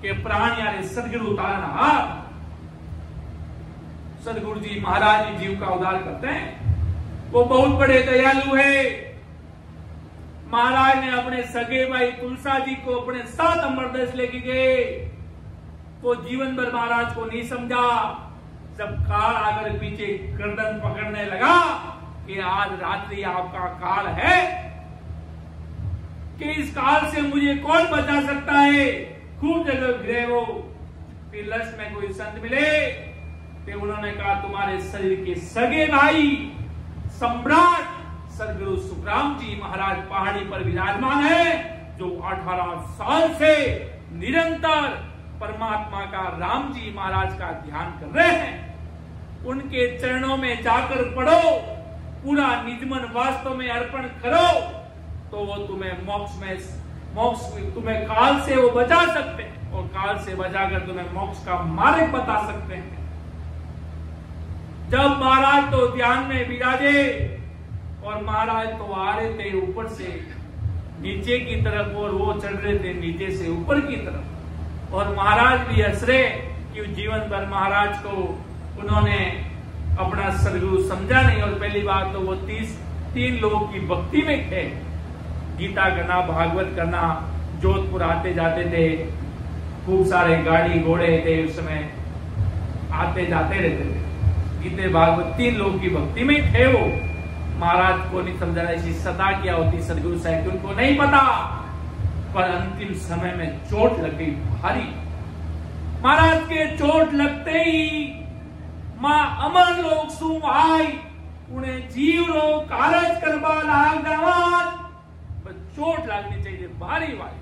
[SPEAKER 1] कि प्राण यानी सदगुरु तारणहार। सदगुरु जी महाराज जी जीव का उद्धार करते हैं। वो बहुत बड़े दयालु है। महाराज ने अपने सगे भाई तुलसा जी को अपने साथ अमरदेश लेके गए। वो जीवन भर महाराज को नहीं समझा। जब काल आकर पीछे गर्दन पकड़ने लगा कि आज रात्रि आपका काल है, कि इस काल से मुझे कौन बचा सकता है। खूब जगह घिरे वो। फिर लस में कोई संत मिले तो उन्होंने कहा तुम्हारे शरीर के सगे भाई सम्राट सदगुरु सुखराम जी महाराज पहाड़ी पर विराजमान है, जो 18 साल से निरंतर परमात्मा का राम जी महाराज का ध्यान कर रहे हैं। उनके चरणों में जाकर पढ़ो, पूरा निजमन वास्तव में अर्पण करो, तो वो तुम्हें मोक्ष तुम्हें काल से वो बचा सकते हैं और काल से बचाकर तुम्हें मोक्ष का मार्ग बता सकते हैं। जब महाराज तो ध्यान में विराजे और महाराज तो आ रहे थे ऊपर से नीचे की तरफ और वो चढ़ रहे थे नीचे से ऊपर की तरफ, और महाराज भी हंस रहे कि जीवन भर महाराज को उन्होंने अपना सदगुरु समझा नहीं। और पहली बात तो वो 3 लोगों की भक्ति में थे। गीता करना, भागवत करना, जोधपुर आते जाते थे, खूब सारे गाड़ी घोड़े थे उस समय, आते जाते रहते थे। गीते भागवत 3 लोगों की भक्ति में थे। वो महाराज को नहीं समझा ऐसी सदा क्या होती सदगुरु साहब की उनको नहीं पता। पर अंतिम समय में चोट लग गई भारी। महाराज के चोट लगते ही मां अमर लोग सु आई उन्हें जीव रो कारज करवा लाग जवान। पर चोट लागनी चाहिए भारी वाली।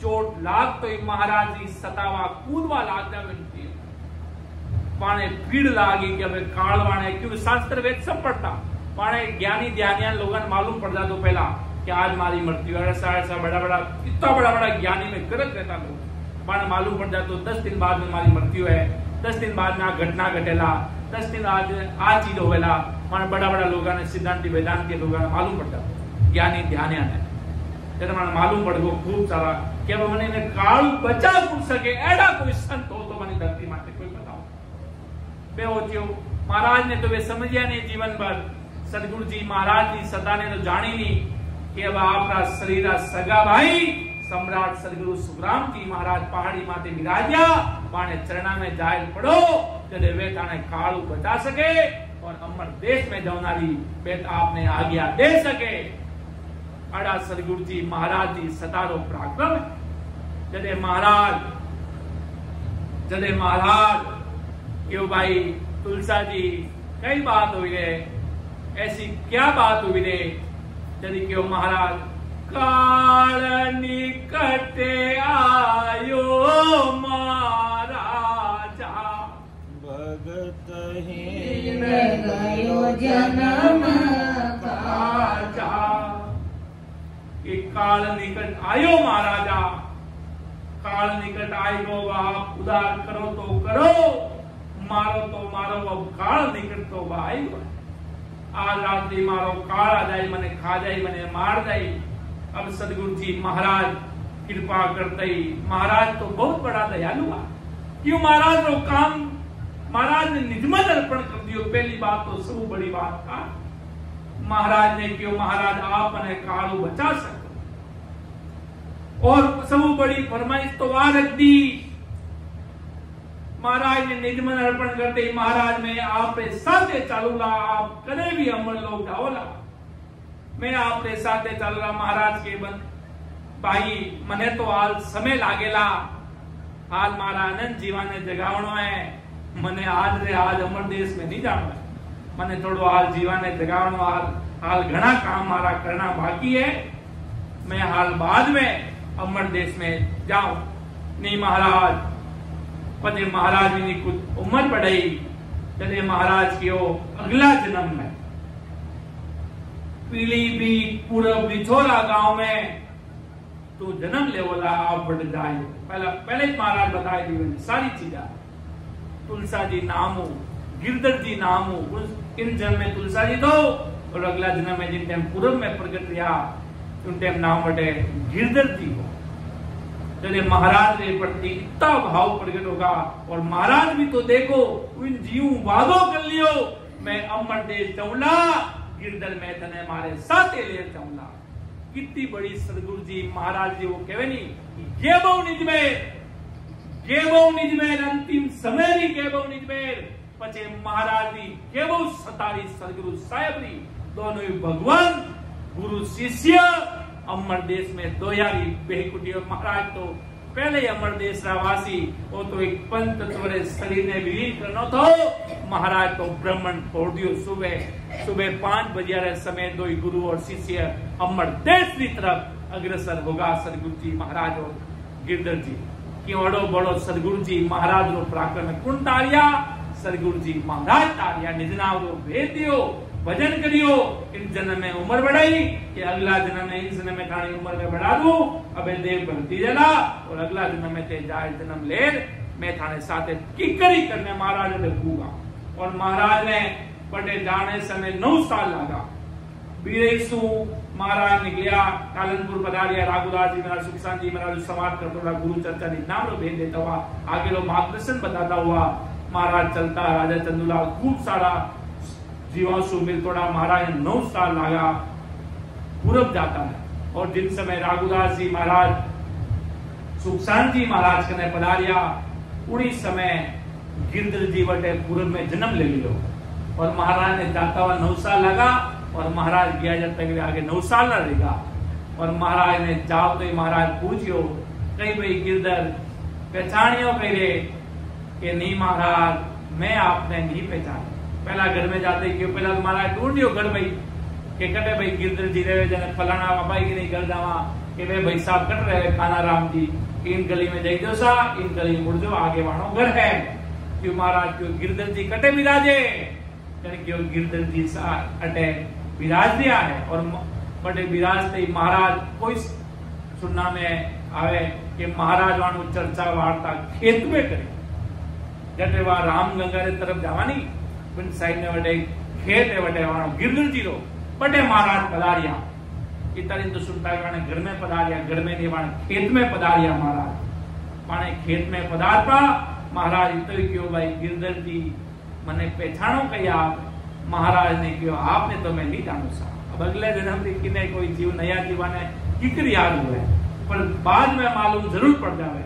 [SPEAKER 1] चोट लाग तो महाराज जी सतावा कूदवा लाग जावे। पाने पीड़ लागी कि अब काल वाणे, क्योंकि शास्त्र वेद सब पढ़ता। पाने ज्ञानी ध्यानियान लोगों मालूम पड़ जातो पहला कि आज मारी मृत्यु। ऐसा बड़ा बड़ा इतना बड़ा बड़ा ज्ञानी में गलत रहता लोग। पाने मालूम पड़ जातो 10 दिन बाद में मारी मृत्यु है, 10 दिन बाद में घटना घटेला, 10 दिन आज आ चीज होवेला। माने बड़ा बड़ा लोगों ने सिद्धांति वेदांति लोगों ने मालूम पड़ जातो। ज्ञानी ध्यानियान है जब मैंने मालूम पड़ गो खूब सारा कि अब मैंने काल बचा पूछ सके एडा कोई संत हो तो मैंने धरती माते कोई बताओ बे हो थियो। महाराज ने तो वे समझिया नहीं जीवन भर। सदगुरु जी महाराज की सता ने तो जानी नहीं कि अब आपका शरीर सगा भाई सम्राट सदगुरु सुखराम जी महाराज पहाड़ी माते विराज्या बाणे चरणा में जाए पड़ो जदे वे ताने काळू बचा सके और अमर देश में जवनारी बेट आपने आज्ञा दे सके। अड़ा सदगुरु जी महाराज जी सतारो पराक्रम जदे महाराज क्यों भाई तुलसा जी कई बात हुई है, ऐसी क्या बात हुई रे जदे क्यों महाराज काल निकटे आयो महाराजा
[SPEAKER 2] भगत
[SPEAKER 3] हीन गयो जन्म
[SPEAKER 1] काजा। कि काल निकट आयो महाराजा, काल निकट आएगो आप उदार करो तो करो, मारो तो मारो, अब काल निकट तो आएगो। आज रात्रि मारो काल आ जाए, मने खा जाए, मने मार जाए। अब सदगुरु जी महाराज कृपा करते ही, महाराज तो बहुत बड़ा दयालु है। क्यों महाराज रो काम महाराज ने निजमन अर्पण कर दियो। पहली बात तो सब बड़ी बात था महाराज ने क्यों महाराज आप मने कालू बचा सको, और सब बड़ी फरमाइश तो आ रख दी। महाराज ने निजमन अर्पण करते ही महाराज में आप साथे चालूला, आप कदे भी अमर लोग जाओला, मैं आपने साथे चालूला। महाराज के बंद भाई मने तो हाल समय लागेला, हाल मारा अनंत जीवाने जगावनो है, मने आज रे आज अमर देश में नहीं जाना, मने थोड़ो हाल जीवाने जगावनो, हाल घना काम मारा करना बाकी है। मैं हाल बाद में अमर देश में जाऊं नहीं महाराज। पदे महाराज ने कुछ उम्र बढ़ाई, जदे महाराज की अगला जन्म में पीलीभीत पूरब बिछोरा गांव में तू जन्म लेवला आप बढ़ जाए। पहले ही महाराज बताए दी सारी चीजा। तुलसा जी नामो, गिरधर जी नामो, इन जन्म में तुलसा जी दो, और अगला जन्म में जिन टाइम पूरब में प्रकट रहा उन टाइम नाम बटे गिरधर जी हो। चले महाराज के प्रति इतना भाव प्रकट होगा, और महाराज भी तो देखो उन जीव वादो कर लियो, मैं अमर देश चौला, गिरधर में तने मारे साथे ले चौला। कितनी बड़ी सदगुरु जी महाराज जी वो कहे नहीं ये बहु निजमेर अंतिम समय नहीं के बहु निजमेर पचे महाराज जी के बहु सतारी सदगुरु साहेब री दोनों ही भगवान गुरु शिष्य अमर देश में दो यारी बेकुटी। और महाराज तो पहले ही अमर देश रावासी, वो तो एक पंच तत्वरे शरीर ने विलीन करना तो महाराज तो ब्राह्मण छोड़ दियो। सुबह 5 बजे समय दो गुरु और शिष्य अमर देश की तरफ अग्रसर होगा। सदगुरु जी महाराज और गिरधर जी क्यों अड़ो बड़ो सदगुरु जी महाराज रो पराक्रम कुण तारिया, सदगुरु जी महाराज तारिया, निजनाव रो भेद दियो, भजन करियो। इन जन्म में उम्र बढ़ाई कि अगला जन्म में इन जन्म में थानी उम्र में बढ़ा दू, अबे देव भक्ति जला, और अगला जन्म में ते जाए जन्म ले मैं थाने साथे किकरी करने महाराज ने भूगा। और महाराज ने बड़े जाने समय 9 साल लगा। बीरेसु महाराज निकलिया, कालनपुर पधारिया, राघुदास जी मेरा सुखसान जी मेरा समाज करता गुरु चर्चा जी नाम रो भेज देता हुआ, आगे लो मार्गदर्शन बताता हुआ महाराज चलता। राजा चंदूलाल खूब सारा जीवांशु मिल थोड़ा महाराज 9 साल लगा पूरब जाता है। और जिन समय राघुदास जी महाराज सुखसान जी महाराज कने पधारिया, उड़ी समय गिरधर जी बटे पूरब में जन्म ले लियो। और महाराज ने जाता हुआ 9 साल लगा, और महाराज गया जब तक आगे 9 साल न रहेगा। और महाराज ने जाओ तो महाराज पूछियो कहीं भाई गिरधर पहचानियो कह रे कि नहीं महाराज मैं आपने नहीं पहचाना। पहला घर में जाते क्यों पहला तो महाराज ढूंढियो घर भाई के कटे भाई गिरधर जी रहे जने फलाना बाबा की नहीं घर जावा कि वे भाई साहब कट रहे खाना राम जी इन गली में जाई दो सा, इन गली मुड़ जो आगे वाणो घर है। क्यों महाराज क्यों गिरधर जी कटे विराजे, क्यों गिरधर जी सा अटे विराज दिया है। और बड़े विराजते महाराज कोई सुनना में आवे कि महाराज वाणु चर्चा वार्ता खेत में करे, जटे वहां राम गंगा रे तरफ जावानी बिन साइड ने वटे खेत है वटे वाणु गिरधर जी रो बटे महाराज पधारिया। इतनी तो सुनता है घर में पधारिया, घर में नहीं वाणे खेत में पधारिया महाराज। माने खेत में पधारता महाराज इतो क्यों भाई गिरधर जी मने पहचानो कही आप। महाराज ने क्यों आपने तो मैं नहीं जानू सा। अब अगले जन्म की किने कोई जीव नया जीवाने किकर याद हुए, पर बाद में मालूम जरूर पड़ जावे।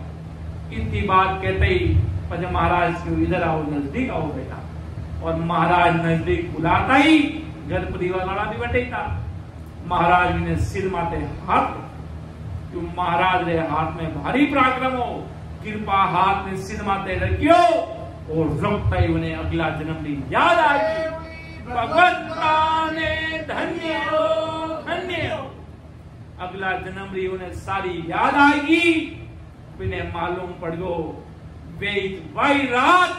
[SPEAKER 1] इतनी बात कहते ही પછી महाराज क्यों इधर आओ, नजदीक आओ बेटा। और महाराज नजदीक बुलाता ही घर परिवार वाला भी बैठे था। महाराज ने सिर माथे हाथ, क्यों महाराज रे हाथ में भारी पराक्रम हो, कृपा हाथ में सिर माथे रखियो और रुकता ही उन्हें अगला जन्म की याद आ गई। भगवत ने धन्य हो, धन्य हो। अगला जन्म री उन्हें सारी याद आएगी। उन्हें मालूम पड़ गो वे वाई रात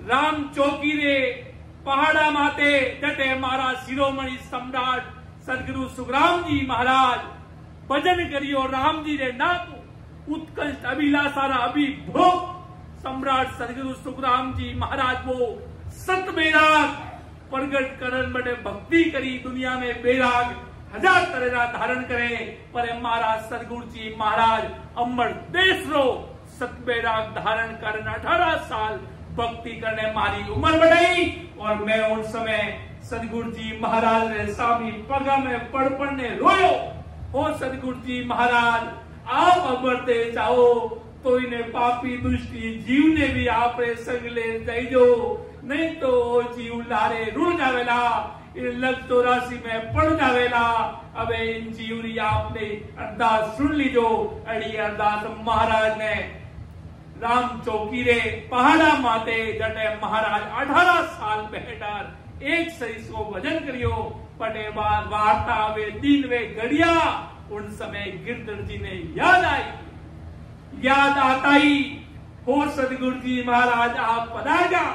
[SPEAKER 1] राम चौकी रे पहाड़ा माते जटे मारा शिरोमणि सम्राट सदगुरु सुखराम जी महाराज भजन करियो राम जी रे नाम उत्कृष्ट अभिलाषा रा अभिभोग सम्राट सदगुरु सुखराम जी महाराज वो सत बेराग प्रगट करन बड़े भक्ति करी दुनिया में बेराग हजार तरह धारण करे पर महाराज सदगुरु जी महाराज अमर देश रो सत बेराग धारण कर 18 साल भक्ति करने मारी उम्र बढ़ाई। और मैं उस समय सदगुरु जी महाराज ने सामी पगा में पड़ने रोयो, ओ सदगुरु जी महाराज आप अमरते जाओ तो इन्हें पापी दुष्टी जीव ने भी आप संग ले जाइजो, नहीं तो जीव लारे रुड़ जावेला, इन लग 84 में पड़ जावेला। अबे इन जीवरी आपने अरदास सुन लीजो। अड़ी अरदास महाराज ने राम चौकी रे पहाड़ा माते जटे महाराज 18 साल बेहतर एक सरीस को भजन करियो। पटे बाद वार्ता वे दिन वे घड़िया उन समय गिरधर जी ने याद आई। याद आता ही हो सदगुरु जी महाराज आप पधारगा,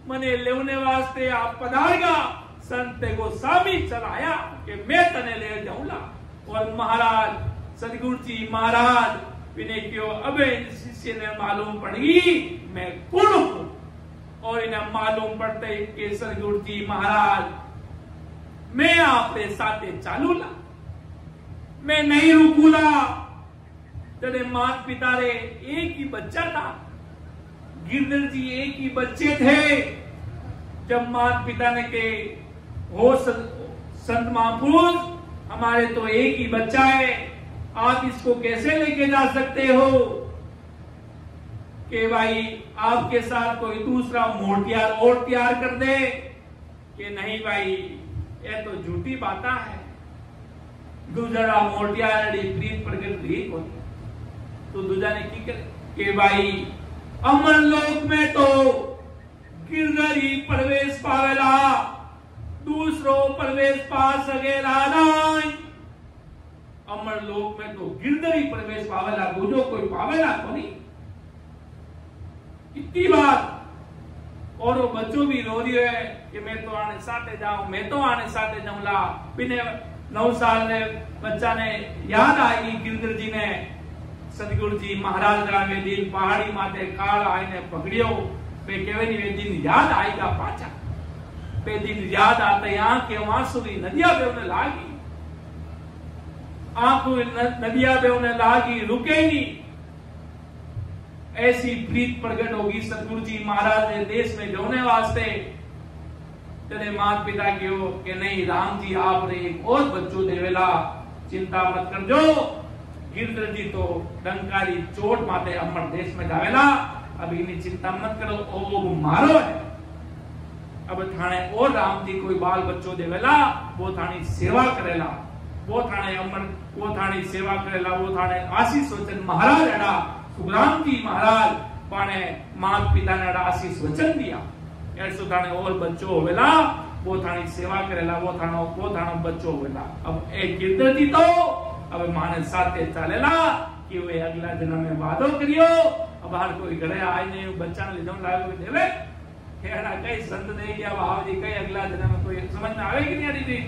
[SPEAKER 1] मने लेने वास्ते आप पधारगा। संत को सामी चलाया कि मैं तने ले जाऊंगा। और महाराज सदगुरु जी महाराज विनय क्यों अबे शिष्य ने मालूम पड़ी मैं कौन हूं। और इन्हें मालूम पड़ते कि सदगुरु जी महाराज मैं आपके साथे चालूला, मैं नहीं रुकूला। तेरे माता पिता रे एक ही बच्चा था, गिरधर जी एक ही बच्चे थे। जब माता पिता ने के हो संत महापुरुष हमारे तो एक ही बच्चा है, आप इसको कैसे लेके जा सकते हो कि भाई आपके साथ कोई दूसरा मोटियार और तैयार कर दे। कि नहीं भाई ये तो झूठी बात है, दूसरा मोटियार प्रीत प्रकट ठीक होती। तो दूजा ने की करे कि भाई अमर लोक में तो गिरधर ही प्रवेश पावेला, दूसरो प्रवेश पा सकेला नहीं। अमर लोक में तो गिरधर ही प्रवेश पावेला, दूजो कोई पावेला तो नहीं। इतनी बात और वो बच्चों भी रो रही है कि मैं तो आने साथे जाऊं, मैं तो आने साथे जाऊंगा। बिने 9 साल ने बच्चा ने याद आई गिरधर जी ने सदगुरु जी महाराज रा वे दिन पहाड़ी माथे काल आईने पकड़ियो। वे केवे नहीं वे दिन याद आएगा पाचा। वे दिन याद आते यहाँ के आंसुरी नदिया पे उन्हें लागी, आंखों नदिया पे उन्हें लागी, रुके नहीं। ऐसी प्रीत प्रकट होगी सदगुरु जी महाराज ने देश में जोने वास्ते। तेरे माता पिता की हो कि नहीं राम जी आप रे एक और बच्चों देवेला, चिंता मत कर जो। गिरधर जी तो डंकारी चोट माते अमर देश में जावेला, अभी इन्हें चिंता मत करो, ओ मारो है। अब थाने और राम जी कोई बाल बच्चों देवेला, वो थानी सेवा करेला, वो थाने अमर वो थानी सेवा करेला, वो थाने आशीष वचन महाराज एड़ा सुखराम जी महाराज पाने माता पिता ने आशीष वचन दिया। ऐसो थाने और बच्चों होवेला, वो थानी सेवा करेला, वो थानो बच्चों होवेला। अब एक गिरधर जी तो अब माने साथे चालेला कि वे अगला जन्म में वादो करियो। अब हर कोई घरे आए नहीं बच्चा ने लीधो लागो देवे खेड़ा कई संत दे गया भाव जी कई अगला जन्म में कोई समझ में आवे कि नहीं आ रही थी।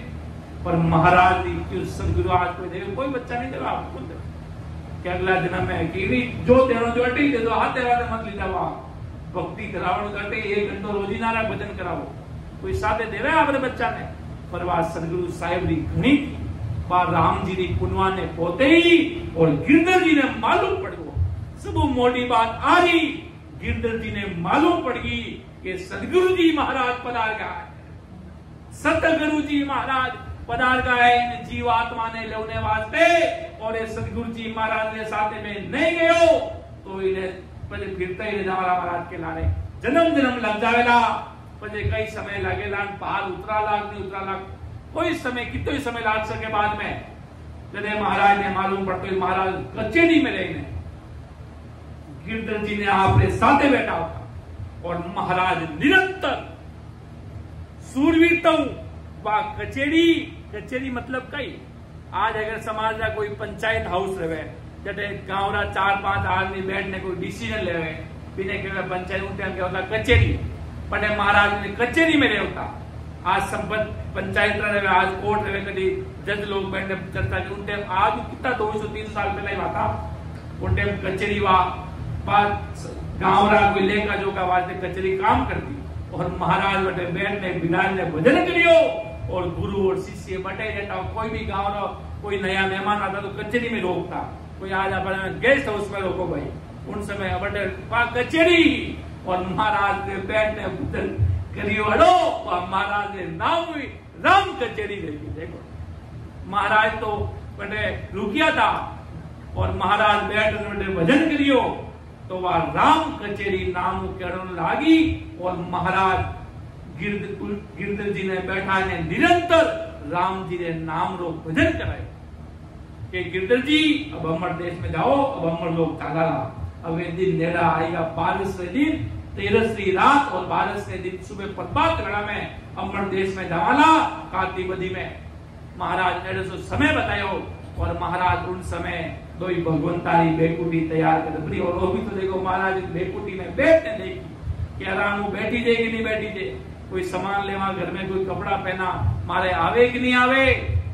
[SPEAKER 1] पर महाराज जी क्यों सदगुरु आज कोई देवे, कोई बच्चा नहीं देवा आपको कि अगला जन्म में कि जो देनो जो अटी दे दो, हाथ देवा मत ली जावा। भक्ति करावो अटे 1 घंटो रोजीना रा भजन करावो, कोई साथे देवे आपने बच्चा ने। पर वह सदगुरु साहेब री घणी बार राम जी री पुनवा ने पोते ही और गिरधर जी ने मालूम पड़ गो। सब मोटी बात आ रही, गिरधर जी ने मालूम पड़ गई कि सदगुरु जी महाराज पधार गया है, सतगुरु जी महाराज पधार गया है इन जीवात्मा ने लेने वास्ते। और ये सदगुरु जी महाराज ने साथ में नहीं गयो तो इन्हें પછી ફિરતા લીધા महाराज के लारे जन्म जन्म लग जावेला પછી कई समय लगेला पहाड़ उतरा लाग नहीं उतरा लाग कोई समय कितो ही समय लाग सके बाद में जब महाराज ने मालूम पड़तो महाराज कचेरी में रहीने गिरधर जी ने आपने साथे बैठा होता और महाराज निरंतर सूरवीरता कचेरी मतलब कई आज अगर समाज का कोई पंचायत हाउस रहे जटे गांव रा 4-5 आदमी बैठने कोई डिसीजन लेवे बिने के पंचायत उठे के होता कचेरी पटे महाराज ने कचेरी में रहता आज संपत पंचायत रहे आज कोर्ट रहे कभी जज लोग बैठने चर्चा की उनटे आज कितना 200-300 साल पहले ही था उनटे कचेरी बात गांव रा कोई लेखा जो का वास्ते कचेरी काम करती और महाराज बटे बैठने विराज ने भजन करियो और गुरु और शिष्य बटे रहता कोई भी गांव रो कोई नया मेहमान आता तो कचेरी में रोकता कोई आज अपने गेस्ट हाउस में रोको भाई उन समय बटे कचेरी और महाराज ने बैठने भजन करियो हड़ो और महाराज ने नाम हुई राम कचेरी देखी देखो महाराज तो बटे रुकिया था और महाराज बैठने भजन करियो तो वह राम कचेरी नाम कहने लागी और महाराज गिरधर जी ने बैठा ने निरंतर राम जी ने नाम रो भजन कराए कि गिरधर जी अब अमर देश में जाओ अब अमर लोग चाला अब ये दिन नेड़ा आएगा 22वें दिन 13वीं रात और 22वें दिन सुबह प्रभात गड़ा में अमर देश में जावाला काती बदी में महाराज ने समय बतायो और महाराज उन समय दो ही भगवंतारी बेकुटी तैयार कर दी और वो भी तो देखो महाराज बेकुटी में बैठने देखी कि आराम बैठी जाए कि नहीं बैठी जाए कोई सामान लेवा घर में कोई कपड़ा पहना मारे आवे कि नहीं आवे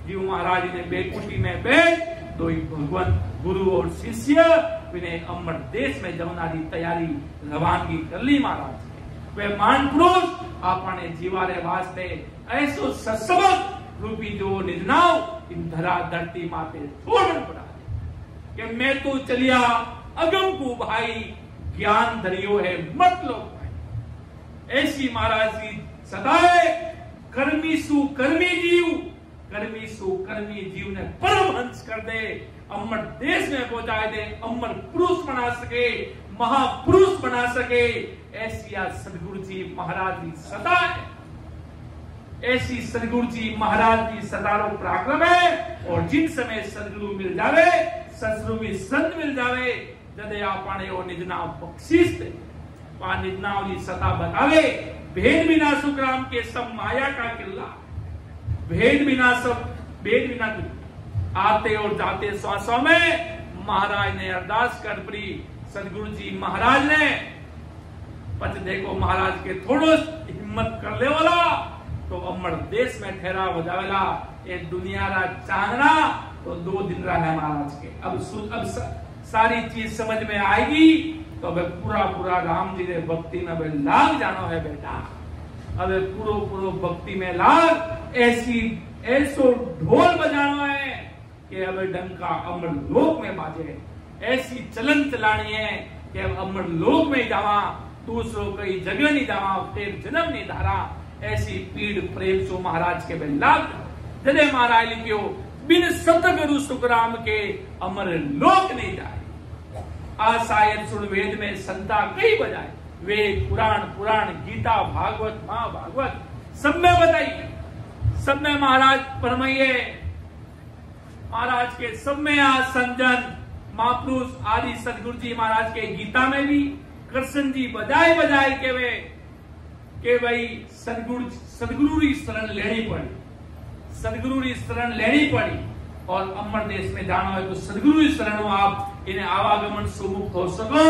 [SPEAKER 1] जी महाराज ने बेकुटी में बैठ दो ही भगवान गुरु और शिष्य इन्हें अमर देश में जमनारी तैयारी रवानगी कर ली महाराज वे मान पुरुष आपने जीवारे वास्ते ऐसो सत्संग रूपी जो निजनाव इन धरा धरती माते छोड़न पड़ा कि मैं तो चलिया अगम को भाई ज्ञान धरियो है मत लो भाई ऐसी महाराज की सदाए कर्मी सु कर्मी जीव ने परमहंस कर दे अमर देश में पहुंचाए दे अमर पुरुष बना सके महापुरुष बना सके ऐसी सदगुरु जी महाराज की सदा है ऐसी सदगुरु जी महाराज की सदारो पराक्रम है और जिन समय सदगुरु मिल जावे सदगुरु भी संत मिल जावे जदे आपने वो निजनाव बख्शीश दे निजनाव की सता बतावे भेद बिना सुखराम के सब माया का किला भेद बिना आते और जाते श्वासों में महाराज ने अरदास कर पड़ी सदगुरु जी महाराज ने पच देखो महाराज के थोड़ो हिम्मत कर ले वाला तो अमर देश में ठहरा हो जावेला ये दुनिया रा चाहना तो 2 दिन रहा है महाराज के अब सारी चीज समझ में आएगी तो अब पूरा राम जी ने भक्ति में लाग जानो है बेटा अब पूरो भक्ति में लाग ऐसो ढोल बजाना है कि अब डंका अमर लोक में बाजे ऐसी चलन चलानी है कि अब अमर लोक में जावा दूसरों कई जगह नहीं जावा फिर जन्म नहीं धारा ऐसी पीड़ प्रेम सो महाराज के लाग जदे महाराज लिखियो बिन सतगुरु सुखराम के अमर लोक नहीं जाए आशायद सुन वेद में संता कई बजाए वेद पुराण गीता भागवत महाभागवत सब में बताइए सब में महाराज फरमाइए महाराज के सब में आज संजन महापुरुष आदि सदगुरु जी महाराज के गीता में भी कृष्ण जी बजाए के वे के भाई सदगुरु की शरण लेनी पड़ी और अमर देश में जाना है तो सदगुरु की शरण आप इन्हें आवागमन सुमुख हो सको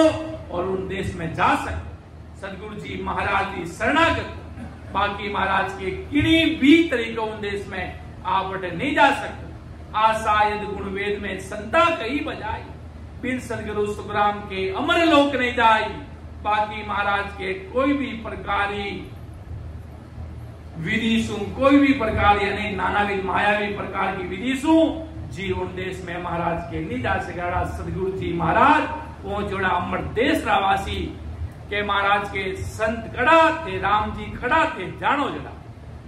[SPEAKER 1] और उन देश में जा सको सदगुरु जी महाराज की शरणागत बाकी महाराज के किन्हीं भी तरीके उन देश में आप नहीं जा सकते आशायद गुण वेद में संता कही बजाई बिन सदगुरु सुखराम के अमर लोक नहीं जाई बाकी महाराज के कोई भी प्रकारी विधिशु कोई भी प्रकार यानी नानाविध मायावी प्रकार की विधिशु जी उन देश में महाराज के नहीं जा सकेगा सदगुरु जी महाराज पहुंचोड़ा अमर देश रावासी के महाराज के संत खड़ा थे राम जी खड़ा थे जानो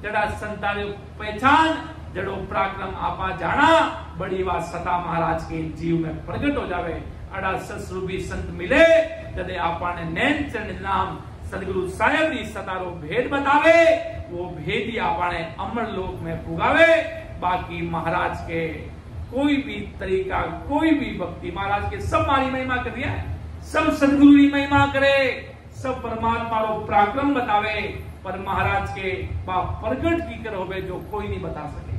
[SPEAKER 1] जड़ा संता पहचान जड़ो पराक्रम आपा जाना बड़ी बात सता महाराज के जीव में प्रकट हो जावे अड़ा ससरूपी संत मिले जदे आपने नैन चरण नाम सदगुरु साहेब री सतारो भेद बतावे, वो भेद ही आपने अमर लोक में पुगावे। बाकी महाराज के कोई भी तरीका, कोई भी भक्ति, महाराज के सब मारी महिमा कर दिया, सब सदगुरु की महिमा करे, सब परमात्मा रो पराक्रम बतावे, पर महाराज के बाप प्रगट की करोगे जो कोई नहीं बता सके।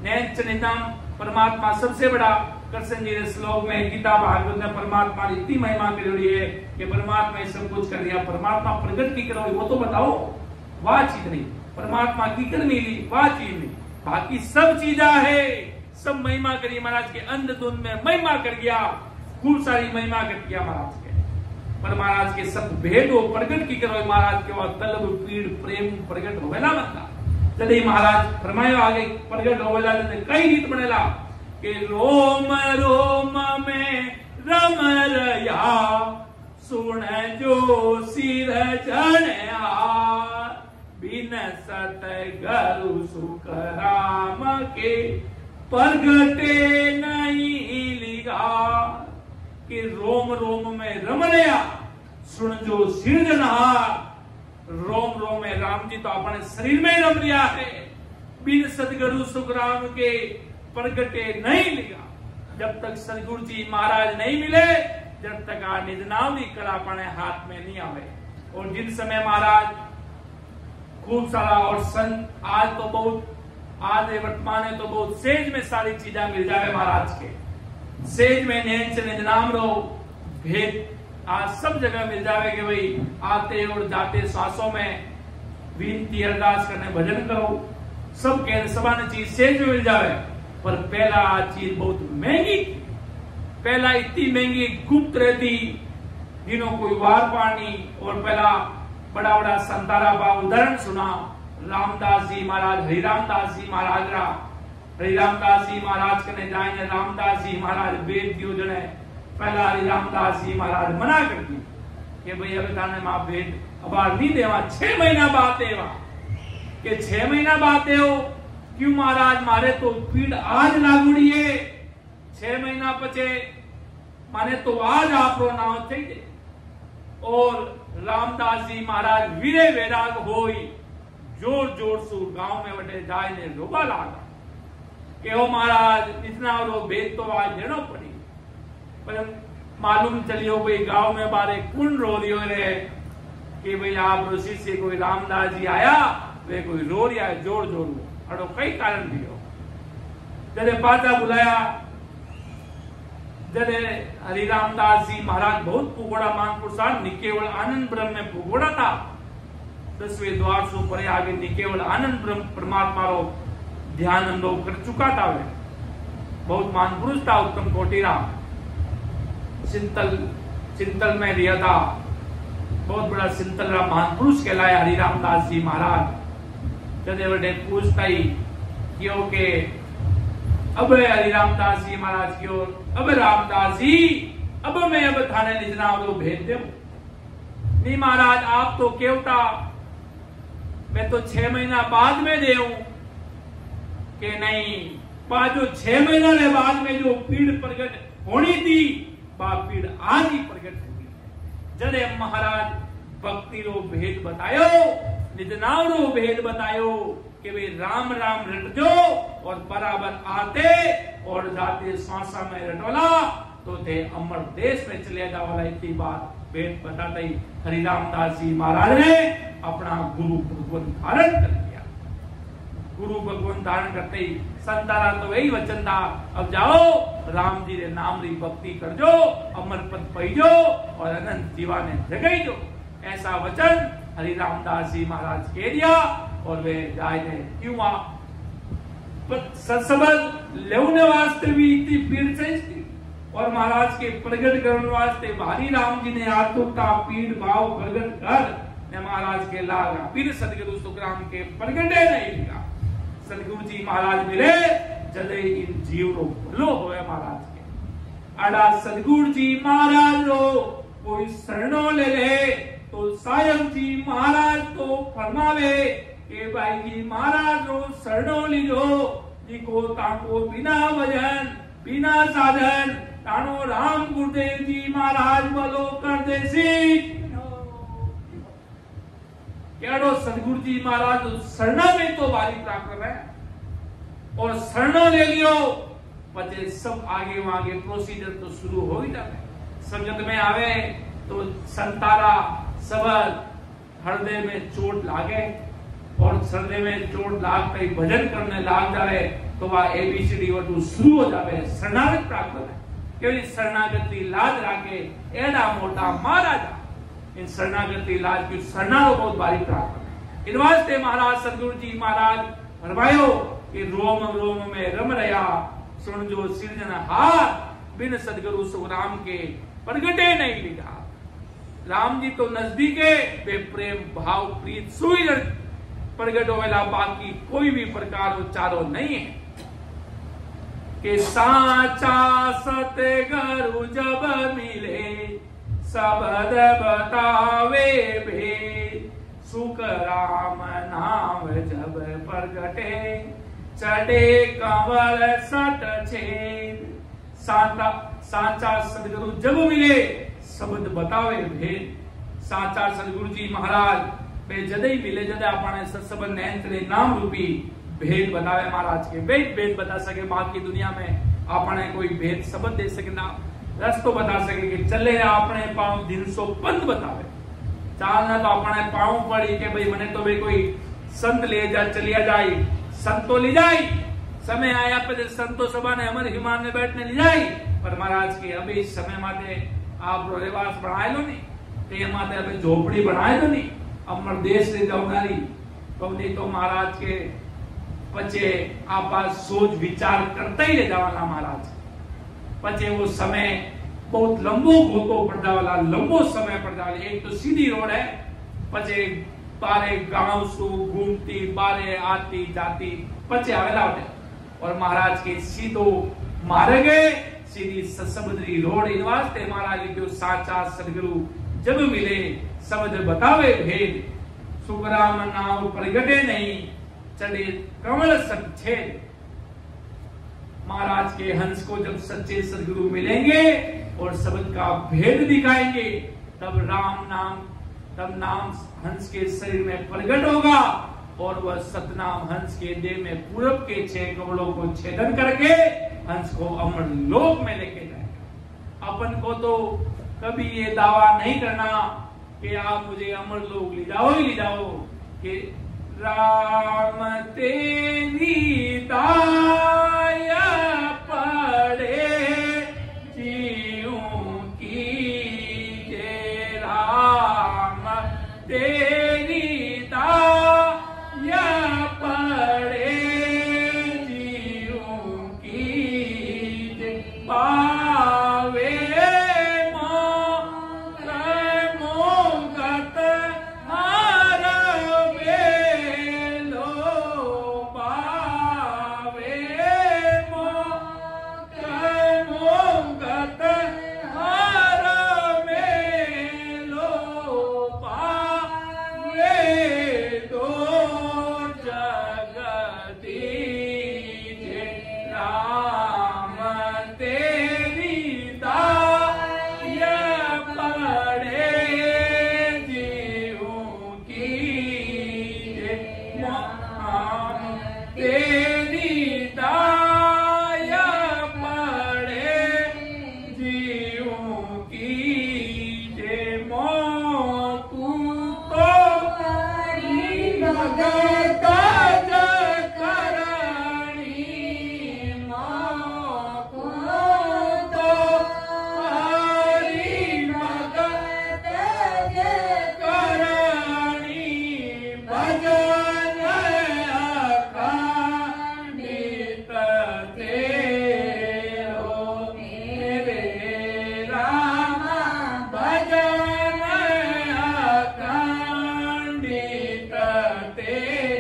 [SPEAKER 1] नैन चरितम परमात्मा सबसे बड़ा, कृष्ण जी ने श्लोक में गीता भागवत में परमात्मा की इतनी महिमा करी है कि परमात्मा ये सब कुछ कर दिया, परमात्मा प्रगट की करोगे वो तो बताओ, वह चीज नहीं, परमात्मा की कर मिली वह चीज नहीं, बाकी सब चीजा है, सब महिमा करी महाराज के अंधधुंध में महिमा कर गया, खूब सारी महिमा कर दिया महाराज के, पर महाराज के सब भेद हो प्रगट की करो महाराज के बाद तलब पीड़ प्रेम प्रगट होवेला बनता। जदे महाराज फरमायो आगे प्रगट होवेला जदे कई रीत बनेला कि रोम रोम में रम रया सुन जो सिर जणया बिन सत गरु सुख राम के प्रगटे नहीं लिगा। कि रोम रोम में रमणया सुन जो सिरजनहार, रोम रोम में राम जी तो अपने शरीर में रम लिया है, बिन सदगुरु सुख राम के प्रगटे नहीं लिगा। जब तक सदगुरु जी महाराज नहीं मिले, जब तक आ निजनावली कला अपने हाथ में नहीं आवे। और जिन समय महाराज खूब सारा और संत, आज तो बहुत, आज वर्तमान है तो बहुत सेज में सारी चीजें मिल जाए महाराज के, सेज में नैन से निजनाम रो भेद आज सब जगह मिल जावे कि भाई आते और जाते सांसों में विनती अरदास करने भजन करो, सब कह सबान चीज सेज में मिल जावे। पर पहला चीज बहुत महंगी, पहला इतनी महंगी गुप्त रहती, जिन्हों कोई वार पानी। और पहला बड़ा बड़ा संतारा बा उदाहरण सुना, रामदास जी महाराज, हरिरामदास जी महाराज रा, हरिरामदास जी महाराज कने जाए रामदास जी महाराज वेद दियो जने, पहला हरिरामदास जी महाराज मना कर दी कि भाई अभी थाने मां वेद अबार नहीं देवा, 6 महीना बाद देवा, कि 6 महीना बाद देव क्यों महाराज, मारे तो पीड़ आज लागुड़ी है, 6 महीना पचे माने तो आज आप रो नाव चाहिए। और रामदास जी महाराज वीरे वैराग होई, जोर जोर से गांव में बटे जाए ने रोबा लागा कि ओ महाराज इतना रो भेद तो आज देना पड़ी। पर मालूम चलियो भाई गांव में बारे कौन रो रियो रे कि भाई आप ऋषि से कोई रामदास जी आया, वे कोई रो रिया है जोर जोर में, अड़ो कई कारण दियो। जदे पाचा बुलाया, जदे हरिरामदास जी महाराज बहुत पुगोड़ा मानपुर साहब निकेवल आनंद ब्रह्म में पुगोड़ा था, 10वें द्वार से परे आगे निकेवल आनंद ब्रह्म परमात्मा रो ध्यान अनुभव कर चुका था। वे बहुत महापुरुष था, उत्तम कोटिरा, चिंतल में रिया था, बहुत बड़ा चिंतल रा महापुरुष कहलाया हरिरामदास जी महाराज। जदे बड़े पूछता ही क्यों के अब हरिरामदास जी महाराज की ओर, अब रामदास जी अब मैं अब थाने निजना वो भेज दे नहीं महाराज, आप तो केवटा मैं तो 6 महीना बाद में दे कि नहीं, जो 6 महीना के बाद में जो पीड़ प्रकट होनी थी वह पीड़ आज ही प्रकट होगी। जदे महाराज भक्ति रो भेद बतायो, निजनाम रो भेद बतायो कि वे राम राम रट दो और बराबर आते और जाते सांसा में रटोला तो थे अमर देश में चले जाओ वाला। इतनी बात भेद बताते ही हरिरामदास जी महाराज ने अपना गुरु भगवान धारण कर लिया। गुरु भगवान धारण करते ही संतारा तो वही वचन था, अब जाओ राम जी ने नाम री भक्ति कर जो, अमर पद पइजो और अनंत जीवा ने जगाई दो। ऐसा वचन हरिरामदास जी महाराज कह दिया और वे जाए ने क्यों सत्सबल लेने वास्ते भी इतनी पीड़ चाहिए थी और महाराज के प्रगट करने वास्ते भारी राम जी ने आतुरता पीड़ भाव प्रगट कर ने महाराज के लागा। फिर सदगुरु सुखराम के प्रगटे नहीं लिया। सदगुरु जी महाराज मिले जदे इन जीव रो भलो होए महाराज के। अड़ा सदगुरु जी महाराज रो कोई शरणो ले ले तो सायं जी महाराज तो फरमावे के भाई जी महाराज रो शरणो लीजो, जिको ताको बिना वजन बिना साधन तानो राम गुरुदेव जी महाराज बोलो कर दे सी केड़ो सदगुरु जी महाराज शरणा में तो बारी प्राप्त कर रहे हैं और शरणा ले लियो पचे सब आगे वागे प्रोसीजर तो शुरू हो ही जाए। संगत में आवे तो संतारा सबद हृदय में चोट लागे और हृदय में चोट लाग कई भजन करने लाग जाए तो वह एबीसीडी वटू शुरू हो जाए। शरणागत प्राप्त करे क्योंकि शरणागति लाज राखे एड़ा मोटा महाराजा इन शरणागति लाज की शरणागत बहुत बारी प्राप्त करे। इन वास्ते महाराज सदगुरु जी महाराज फरमायो कि रोम रोम में रम रया सुन जो सिरजनहार बिन सदगुरु सुखराम के प्रगटे नहीं लिखा। राम जी तो नजदीक है वे प्रेम भाव प्रीत सुई प्रगट होवेला बाकी कोई भी प्रकार उच्चारो नहीं है कि साचा सतगुरु जब मिले सबद बतावे भेद सुख राम नाम जब प्रगटे चढ़े कंवल सट छेद। साचा सदगुरु जब मिले शब्द बतावे भेद। साचा सदगुरु जी महाराज बे जदई मिले जदे आपने सत्संग नेत्र नाम रूपी भेद बतावे महाराज के भेद बता सके। बाकी दुनिया में आपने कोई भेद शब्द दे सके ना रस्तो बता सके कि चले आपने पाँव दिन सो पंथ बतावे चालना तो अपने पाँव पड़ी के भाई मने तो भाई कोई संत ले जा चलिया जाए संत तो ले जाए समय आया पर संतो सभा ने अमर हिमान में बैठने ले जाए पर महाराज के अभी इस समय माते आप रेवास बनाए लो नहीं ते माते अभी झोपड़ी बनाए तो नहीं अमर देश से जाऊंगारी तो नहीं तो महाराज के पचे आप सोच विचार करते ही ले जावाला महाराज पचे वो समय बहुत लंबो गोतो पड़ वाला लंबो समय पड़ जाए। एक तो सीधी रोड है पचे बारे गांव सु घूमती बारे आती जाती पचे आवेला होते और महाराज के सीधो मारे गए सीधी समुद्री रोड इन वास्ते महाराज लिखो साचा सदगुरु जब मिले शब्द बतावे भेद सुखराम नाम प्रगटे नहीं चढ़े कमल सच्छेद। महाराज के हंस को जब सच्चे सदगुरु मिलेंगे और शब्द का भेद दिखाएंगे तब राम नाम तब नाम हंस के शरीर में प्रकट होगा और वह सतनाम हंस के देह में पूरब के 6 कमलों को छेदन करके हंस को अमर लोक में लेके जाएगा। अपन को तो कभी ये दावा नहीं करना कि आप मुझे अमर लोक ले जाओ ही ले जाओ कि राम तेरी दाया पड़े जीऊं की जय राम तेरी दाया पड़े जीऊं की जय पावे ते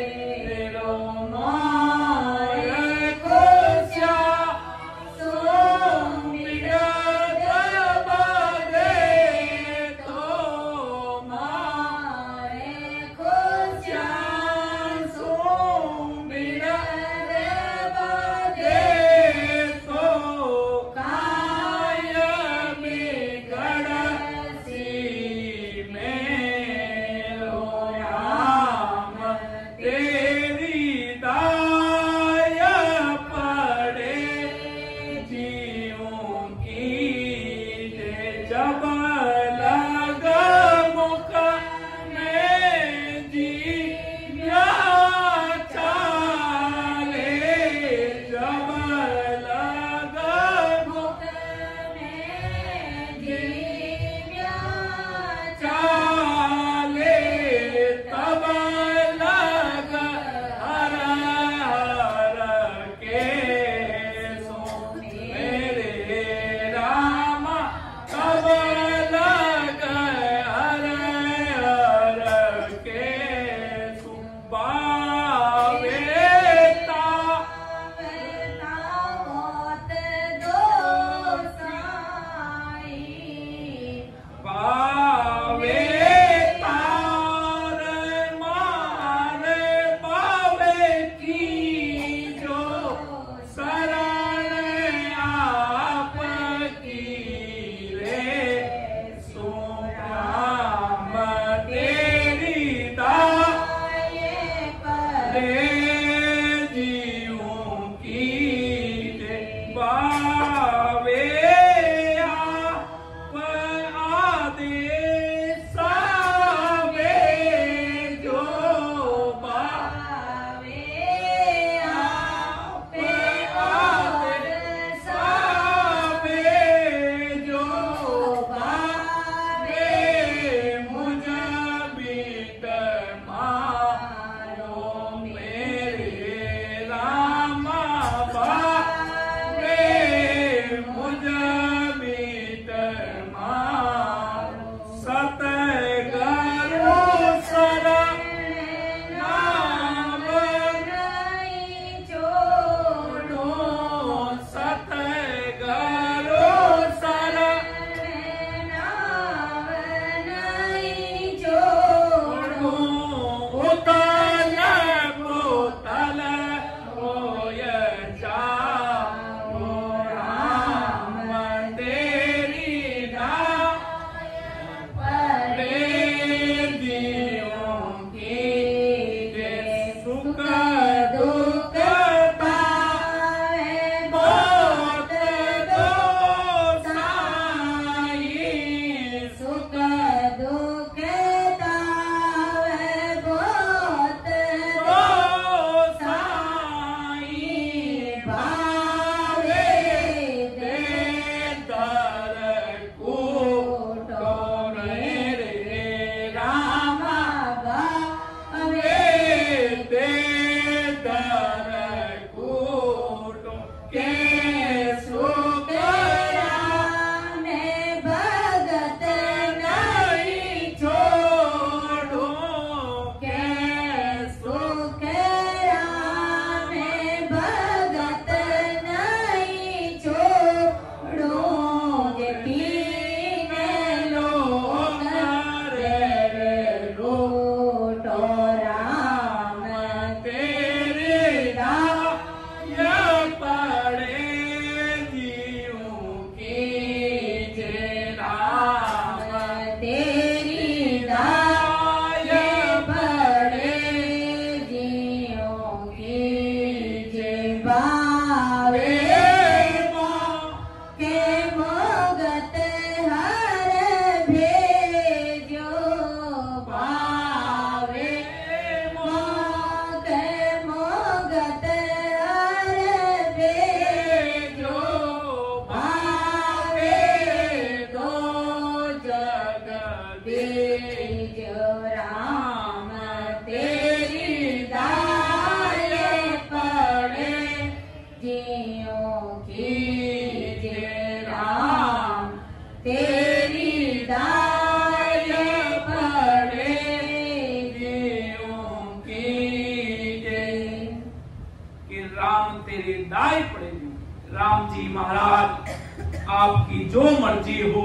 [SPEAKER 1] जो मर्जी हो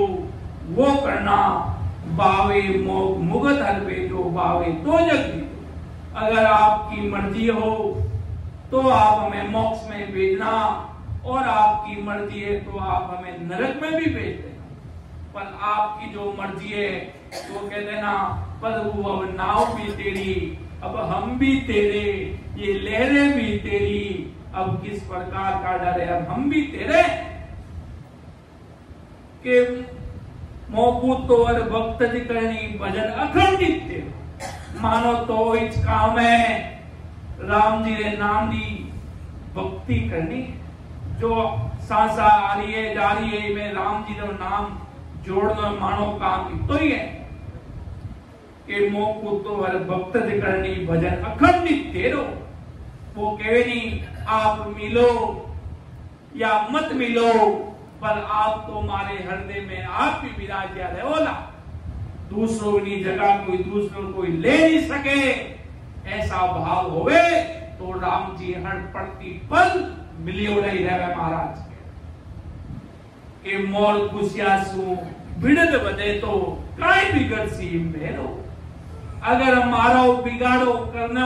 [SPEAKER 1] वो करना, बावे मोग मुगत हलवे जो बावे तो जगती। अगर आपकी मर्जी हो तो आप हमें मोक्ष में भेजना, और आपकी मर्जी है तो आप हमें नरक में भी भेज देना। पर आपकी जो मर्जी है तो कह देना, प्रभु अब नाव भी तेरी, अब हम भी तेरे, ये लहरें भी तेरी, अब किस प्रकार का डर है, अब हम भी तेरे के मोकू तो और भक्त करनी भजन अखंडित। मानो तो इस काम है राम जी ने नाम दी भक्ति करनी, जो सांसा आ रही है जा रही है में राम जी का नाम जोड़ना मानो काम तो ही है कि मोकू तो और भक्त करनी भजन अखंडित तेरो। वो कहे नहीं आप मिलो या मत मिलो, पर आप तो हमारे हृदय में आप भी विराजिया रहोला। दूसरों की जगह कोई दूसरों कोई ले नहीं सके, ऐसा भाव होवे तो राम जी हर प्रति पल मिलियो रही रहे महाराज के मोर खुशियासु बिड़द बदे तो काई बिगड़ सी मेरो। अगर हमारो बिगाड़ो करने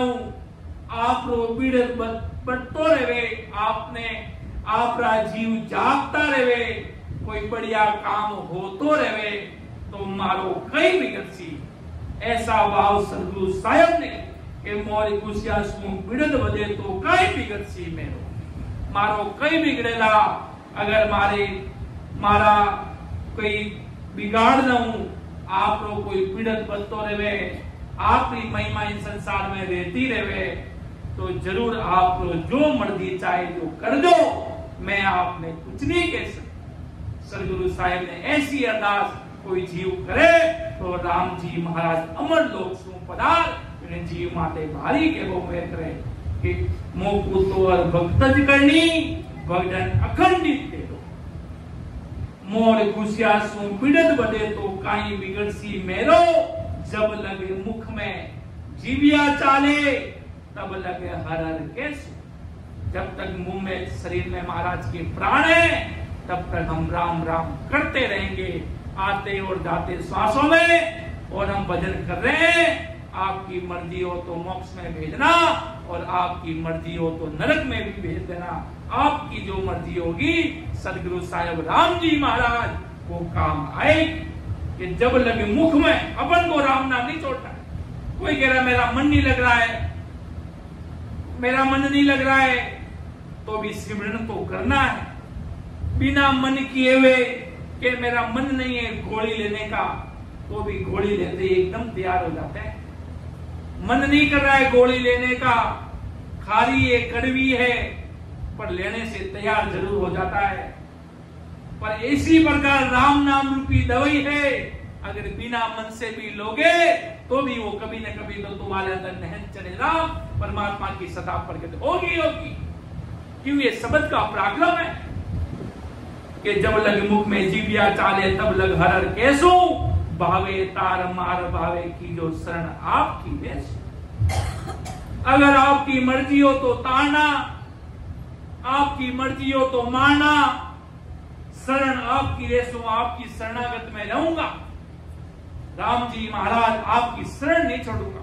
[SPEAKER 1] आप रो बिड़द बढ़तो रहे, आपने आपरा जीव जागता रहे, कोई बढ़िया काम होतो रहे तो मारो कई बिगड़ सी। ऐसा भाव सदगुरु साहब ने कि मोर खुशियासु बिड़द बदे तो काई बिगड़ सी मेरो, मारो कई बिगड़ेला। अगर मारा कोई बिगाड़ न हूं, आप लोग कोई पीड़ित बचतो रहे, आपकी महिमा इस संसार में रहती रहे, तो जरूर आप लोग जो मर्जी चाहे जो कर दो, मैं आपने कुछ नहीं कह सकता। सदगुरु साहिब ने ऐसी अरदास कोई जीव करे तो राम जी महाराज अमर लोक सु पधार जीव माते भारी के वो में करे कि मोकू तो और भक्तज करनी भजन अखंडित दे दो। मोर खुशियासु पीड़ित बदे तो काई बिगड़सी मेरो, जब लगे मुख में जीविया चाले तब लगे हर हर केसु। जब तक मुंह में शरीर में महाराज के प्राण है तब तक हम राम राम करते रहेंगे, आते और जाते श्वासों में, और हम भजन कर रहे हैं। आपकी मर्जी हो तो मोक्ष में भेजना, और आपकी मर्जी हो तो नरक में भी भेज देना। आपकी जो मर्जी होगी सदगुरु साहिब राम जी महाराज वो काम आए कि जब लगे मुख में, अपन को राम नाम नहीं छोड़ना। कोई कह रहा मेरा मन नहीं लग रहा है, मेरा मन नहीं लग रहा है, तो भी सिमरन तो करना है। बिना मन किए हुए कि मेरा मन नहीं है गोली लेने का, तो भी गोली लेते एकदम तैयार हो जाते हैं। मन नहीं कर रहा है गोली लेने का, खारी है कड़वी है, पर लेने से तैयार जरूर हो जाता है। पर इसी प्रकार राम नाम रूपी दवाई है, अगर बिना मन से भी लोगे तो भी वो कभी न कभी तो तुम्हारे अंदर नहन चलेगा, परमात्मा की सदा प्रकट होगी होगी। क्यों? ये शब्द का पराक्रम है कि जब लग मुख में जीविया चाले तब लग हर हर कैसो, भावे तार मार भावे की जो शरण आपकी बेस। अगर आपकी मर्जी हो तो तारना, आपकी मर्जी हो तो मारना, शरण आपकी रेसो, आपकी शरणागत में रहूंगा। राम जी महाराज आपकी शरण नहीं छोड़ूंगा।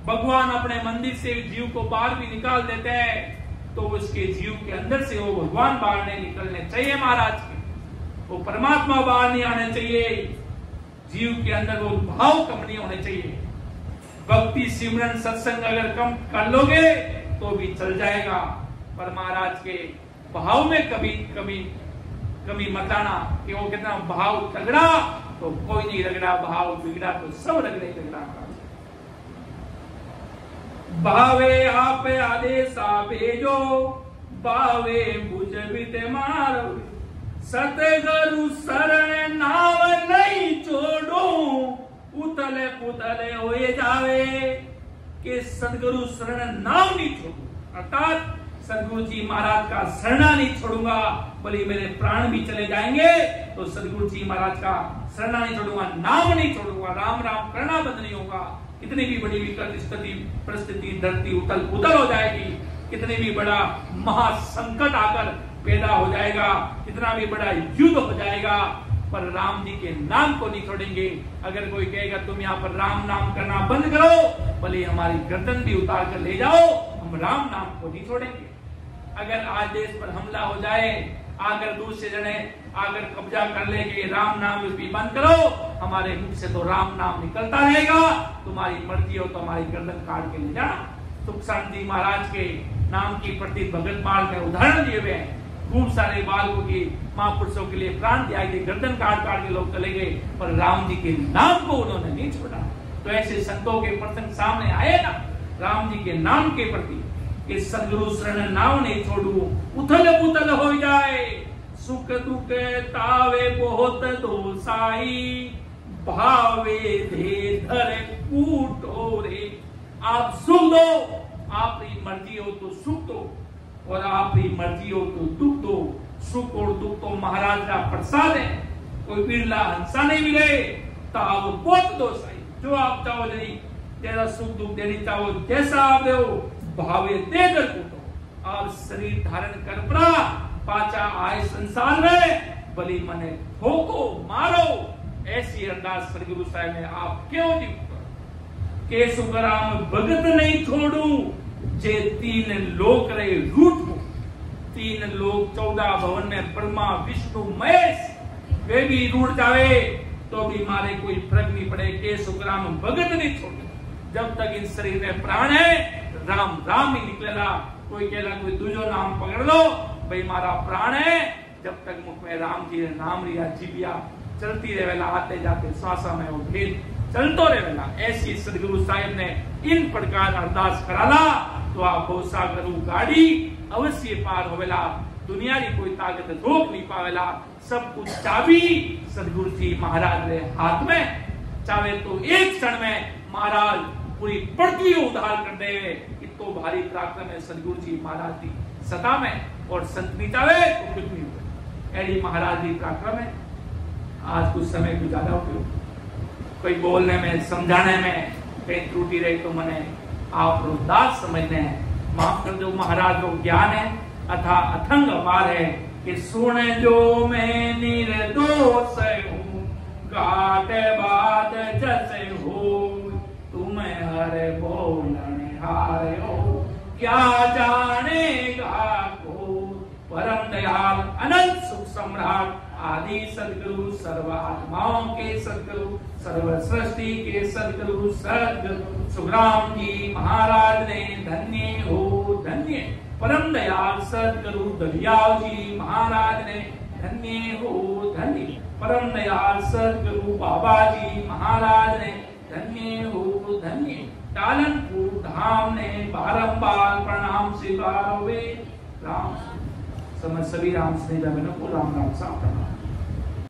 [SPEAKER 1] भगवान अपने मंदिर से जीव को बाहर भी निकाल देते हैं तो उसके जीव के अंदर से वो भगवान बाहर नहीं निकलने चाहिए महाराज के, वो परमात्मा बाहर नहीं आने चाहिए। जीव के अंदर वो भाव कम नहीं होने चाहिए। भक्ति सिमरन सत्संग अगर कम कर लोगे तो भी चल जाएगा, पर महाराज के भाव में कभी मत आना कि वो कितना भाव तगड़ा तो कोई नहीं रगड़ा, भाव बिगड़ा तो सब रगड़े तगड़ा। भावे आप आदेशा भेजो, भावे बुझ बित मारो, सतगुरु शरण नाम नहीं छोड़ो, उतले पुतले होए जावे कि सदगुरु शरण नाम नहीं छोड़ू। अर्थात सदगुरु जी महाराज का शरणा नहीं छोड़ूंगा, भले मेरे प्राण भी चले जाएंगे तो सदगुरु जी महाराज का शरणा नहीं छोड़ूंगा, नाम नहीं छोड़ूंगा, राम राम करना बंद नहीं होगा। कितनी भी बड़ी विकट स्थिति परिस्थिति धरती उथल पुथल हो जाएगी, कितनी भी बड़ा महासंकट आकर पैदा हो जाएगा, कितना भी बड़ा युद्ध हो जाएगा, पर राम जी के नाम को नहीं छोड़ेंगे। अगर कोई कहेगा तुम यहाँ पर राम नाम करना बंद करो, भले हमारी गर्दन भी उतार कर ले जाओ, हम राम नाम को नहीं छोड़ेंगे। अगर आज देश पर हमला हो जाए, आकर दूसरे जने आकर कब्जा कर लेंगे, राम नाम भी बंद करो, हमारे मुख से तो राम नाम निकलता रहेगा, तुम्हारी मर्जी हो तो हमारी गर्दन काट के ले जाना। सुख शांति महाराज के नाम की प्रति भगत माल में उदाहरण दिए हुए हैं। खूब सारे बालकों की महापुरुषों के लिए प्राण दिया गया, गर्दन काट काट के लोग चले गए, पर राम जी के नाम को उन्होंने नहीं छोड़ा। तो ऐसे संतों के प्रसंग सामने आए ना राम जी के नाम के प्रति, कि सदगुरु शरण नाम नहीं छोड़ू, उथल पुथल हो जाए, सुख दुख तावे बहुत दोसाई, भावे दे धर कूटो रे। आप सुख दो, आपकी मर्जी हो तो सुख दो, और आपकी मर्जी हो तो दुख दो। सुख और दुख तो महाराज का प्रसाद है, कोई बिरला हंसा नहीं मिले ताव बहुत दोसाई। जो आप चाहो नहीं, तेरा सुख दुख देनी चाहो जैसा आप दो, भावे देकर कूटो। आप शरीर धारण कर पड़ा, पाचा आए संसार में, बलि मने ठोको मारो। ऐसी अरदास सदगुरु साहब ने आप क्यों नहीं के सुखराम भगत नहीं छोड़ू, जे तीन लोक रहे रूठ को। तीन लोक 14 भवन में ब्रह्मा विष्णु महेश, वे भी रूठ जावे तो भी मारे कोई फर्क नहीं पड़े, के सुखराम भगत नहीं छोड़ू। जब तक इस शरीर में प्राण है, राम राम ही निकलेगा। कोई कहेगा कोई दूजो नाम पकड़ लो, भाई मारा प्राण है, जब तक मुख में राम जी ने नाम लिया, जीविया चलती रहेला, आते जाते श्वासा में वो भेद चलतो रहेला। ऐसी सदगुरु साहिब ने इन प्रकार अरदास कराला, तो आप भरोसा करू गाड़ी अवश्य पार होवेला। दुनिया की कोई ताकत रोक नहीं पावेला। सब कुछ चाबी सदगुरु जी महाराज ने हाथ में, चाहे तो एक क्षण में महाराज पूरी पृथ्वी उद्धार कर दे। इतो भारी पराक्रम है सदगुरु जी महाराज की सदा में, और संत नहीं चाहे तो कुछ नहीं हुआ। ऐसी महाराज जी पराक्रम है। आज कुछ समय कुछ ज्यादा उपयोग, कोई बोलने में समझाने में कहीं त्रुटि रही तो मने आप दास समझने हैं, माफ कर दो। महाराज को ज्ञान है अथा अथंग अपार है, कि सुन जो मैं निर्दोष हूँ, गाते बात जैसे हो, तुम हर बोलने हारे हो, क्या जानेगा को। परम दयाल अनंत सुख सम्राट आदि सदगुरु, सर्व आत्माओं के सदगुरु, सर्व सृष्टि के सदगुरु सदगुरु सुखराम जी महाराज ने धन्य हो धन्य। परम दयाल सदगुरु दरियाव जी महाराज ने धन्य हो धन्य। परम दयाल सदगुरु बाबा जी महाराज ने धन्य हो धन्य। टालनपुर धाम ने बारंबार प्रणाम स्वीकार हुए। राम समझ सभी राम स्नेह को राम राम सा प्रणाम।